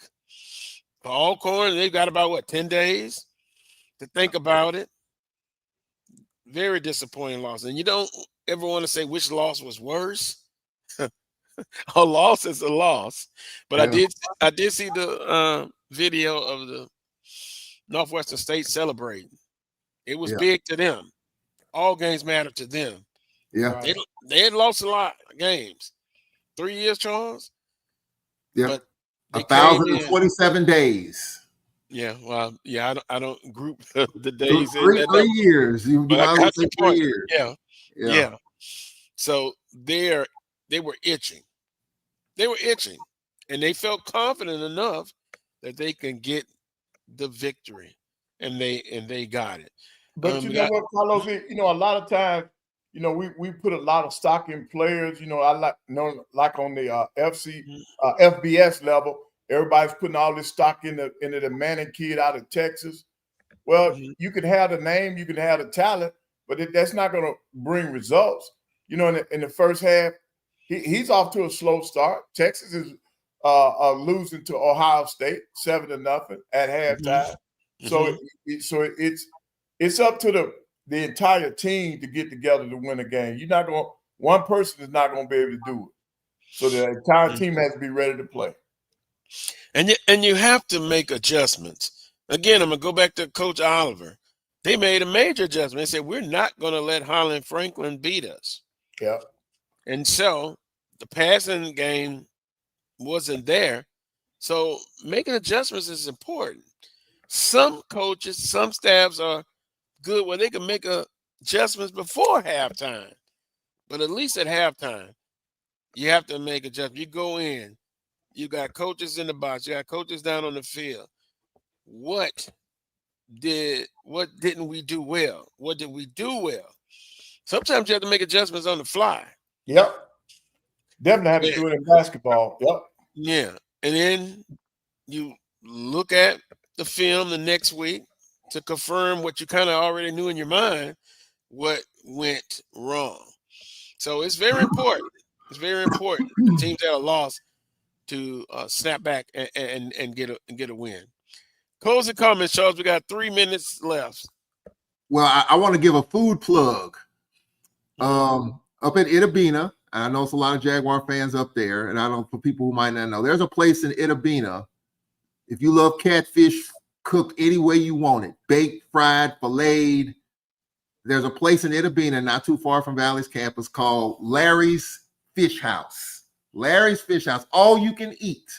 For Alcorn, they've got about 10 days to think about it. Very disappointing loss. And you don't ever want to say which loss was worse. A loss is a loss. But I did see the video of the Northwestern State celebrating. It was big to them. All games matter to them. Yeah. They had lost a lot of games. 3 years, Charles. Yeah. But 1,027 days. Yeah, well, I don't group the days. 3 years. You might as well say 3 years. Yeah. So they were itching. And they felt confident enough that they can get the victory, and they got it. But you know what, Carlos? A lot of times, we put a lot of stock in players. Like on the FBS level, everybody's putting all this stock into the Manning kid out of Texas. Well, you can have the name, you can have the talent, but that's not going to bring results. In the first half, he's off to a slow start. Texas is losing to Ohio State 7-0 at halftime. So it's up to the entire team to get together to win a game. One person is not going to be able to do it. So the entire team has to be ready to play. And you have to make adjustments. Again, I'm going to go back to Coach Oliver. They made a major adjustment. They said, we're not going to let Holland Franklin beat us. Yeah. And so the passing game wasn't there. So making adjustments is important. Some coaches, some staffs are good where they can make adjustments before halftime. But at least at halftime, you have to make adjustments. You go in. You got coaches in the box. You got coaches down on the field. What didn't we do well? What did we do well? Sometimes you have to make adjustments on the fly. Yep. Definitely have to do it in basketball. Yep. Yeah. And then you look at the film the next week to confirm what you kind of already knew in your mind, what went wrong. So it's very important. It's very important. The teams that are lost to snap back and get a win. Closing comments, Charles. We got 3 minutes left. Well, I want to give a food plug. Up at Itabena, I know it's a lot of Jaguar fans up there, and I don't, for people who might not know, there's a place in Itabena. If you love catfish cooked any way you want it, baked, fried, filleted, there's a place in Itabena not too far from Valley's campus called Larry's Fish House. Larry's Fish House, all you can eat.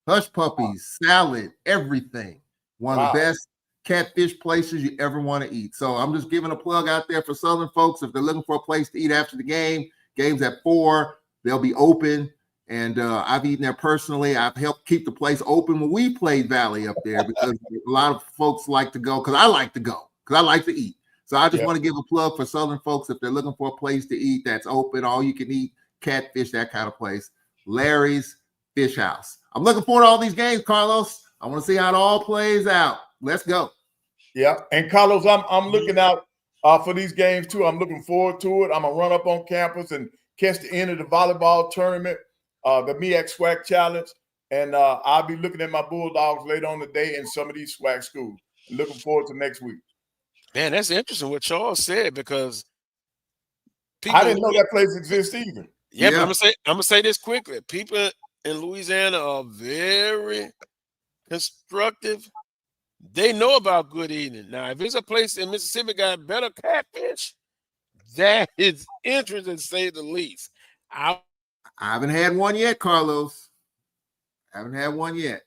Hush puppies, salad, everything. One of the best catfish places you ever want to eat. So I'm just giving a plug out there for Southern folks. If they're looking for a place to eat after the game, game's at 4, they'll be open. And I've eaten there personally. I've helped keep the place open when we played Valley up there because a lot of folks like to go, because I like to go, because I like to eat. So I just want to give a plug for Southern folks if they're looking for a place to eat that's open, all you can eat, catfish, that kind of place. Larry's Fish House. I'm looking forward to all these games, Carlos. I want to see how it all plays out. Let's go. Yeah, and Carlos, I'm looking out for these games too. I'm looking forward to it. I'm gonna run up on campus and catch the end of the volleyball tournament, the MEAC SWAC Challenge, and I'll be looking at my Bulldogs later on the day in some of these SWAC schools. Looking forward to next week. Man, that's interesting what Charles said, because people, I didn't know that place exists either. Yeah, but I'm gonna say this quickly. People in Louisiana are very constructive. They know about good eating. Now, if there's a place in Mississippi got better catfish, that is interesting to say the least. I haven't had one yet, Carlos. I haven't had one yet.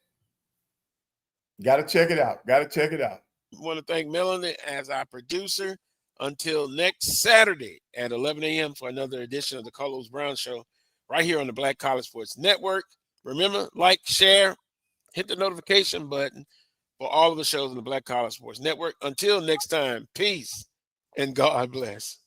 Got to check it out. Got to check it out. I want to thank Melanie as our producer. Until next Saturday at 11 a.m. for another edition of the Carlos Brown Show right here on the Black College Sports Network. Remember, like, share, hit the notification button for all of the shows on the Black College Sports Network. Until next time, peace and God bless.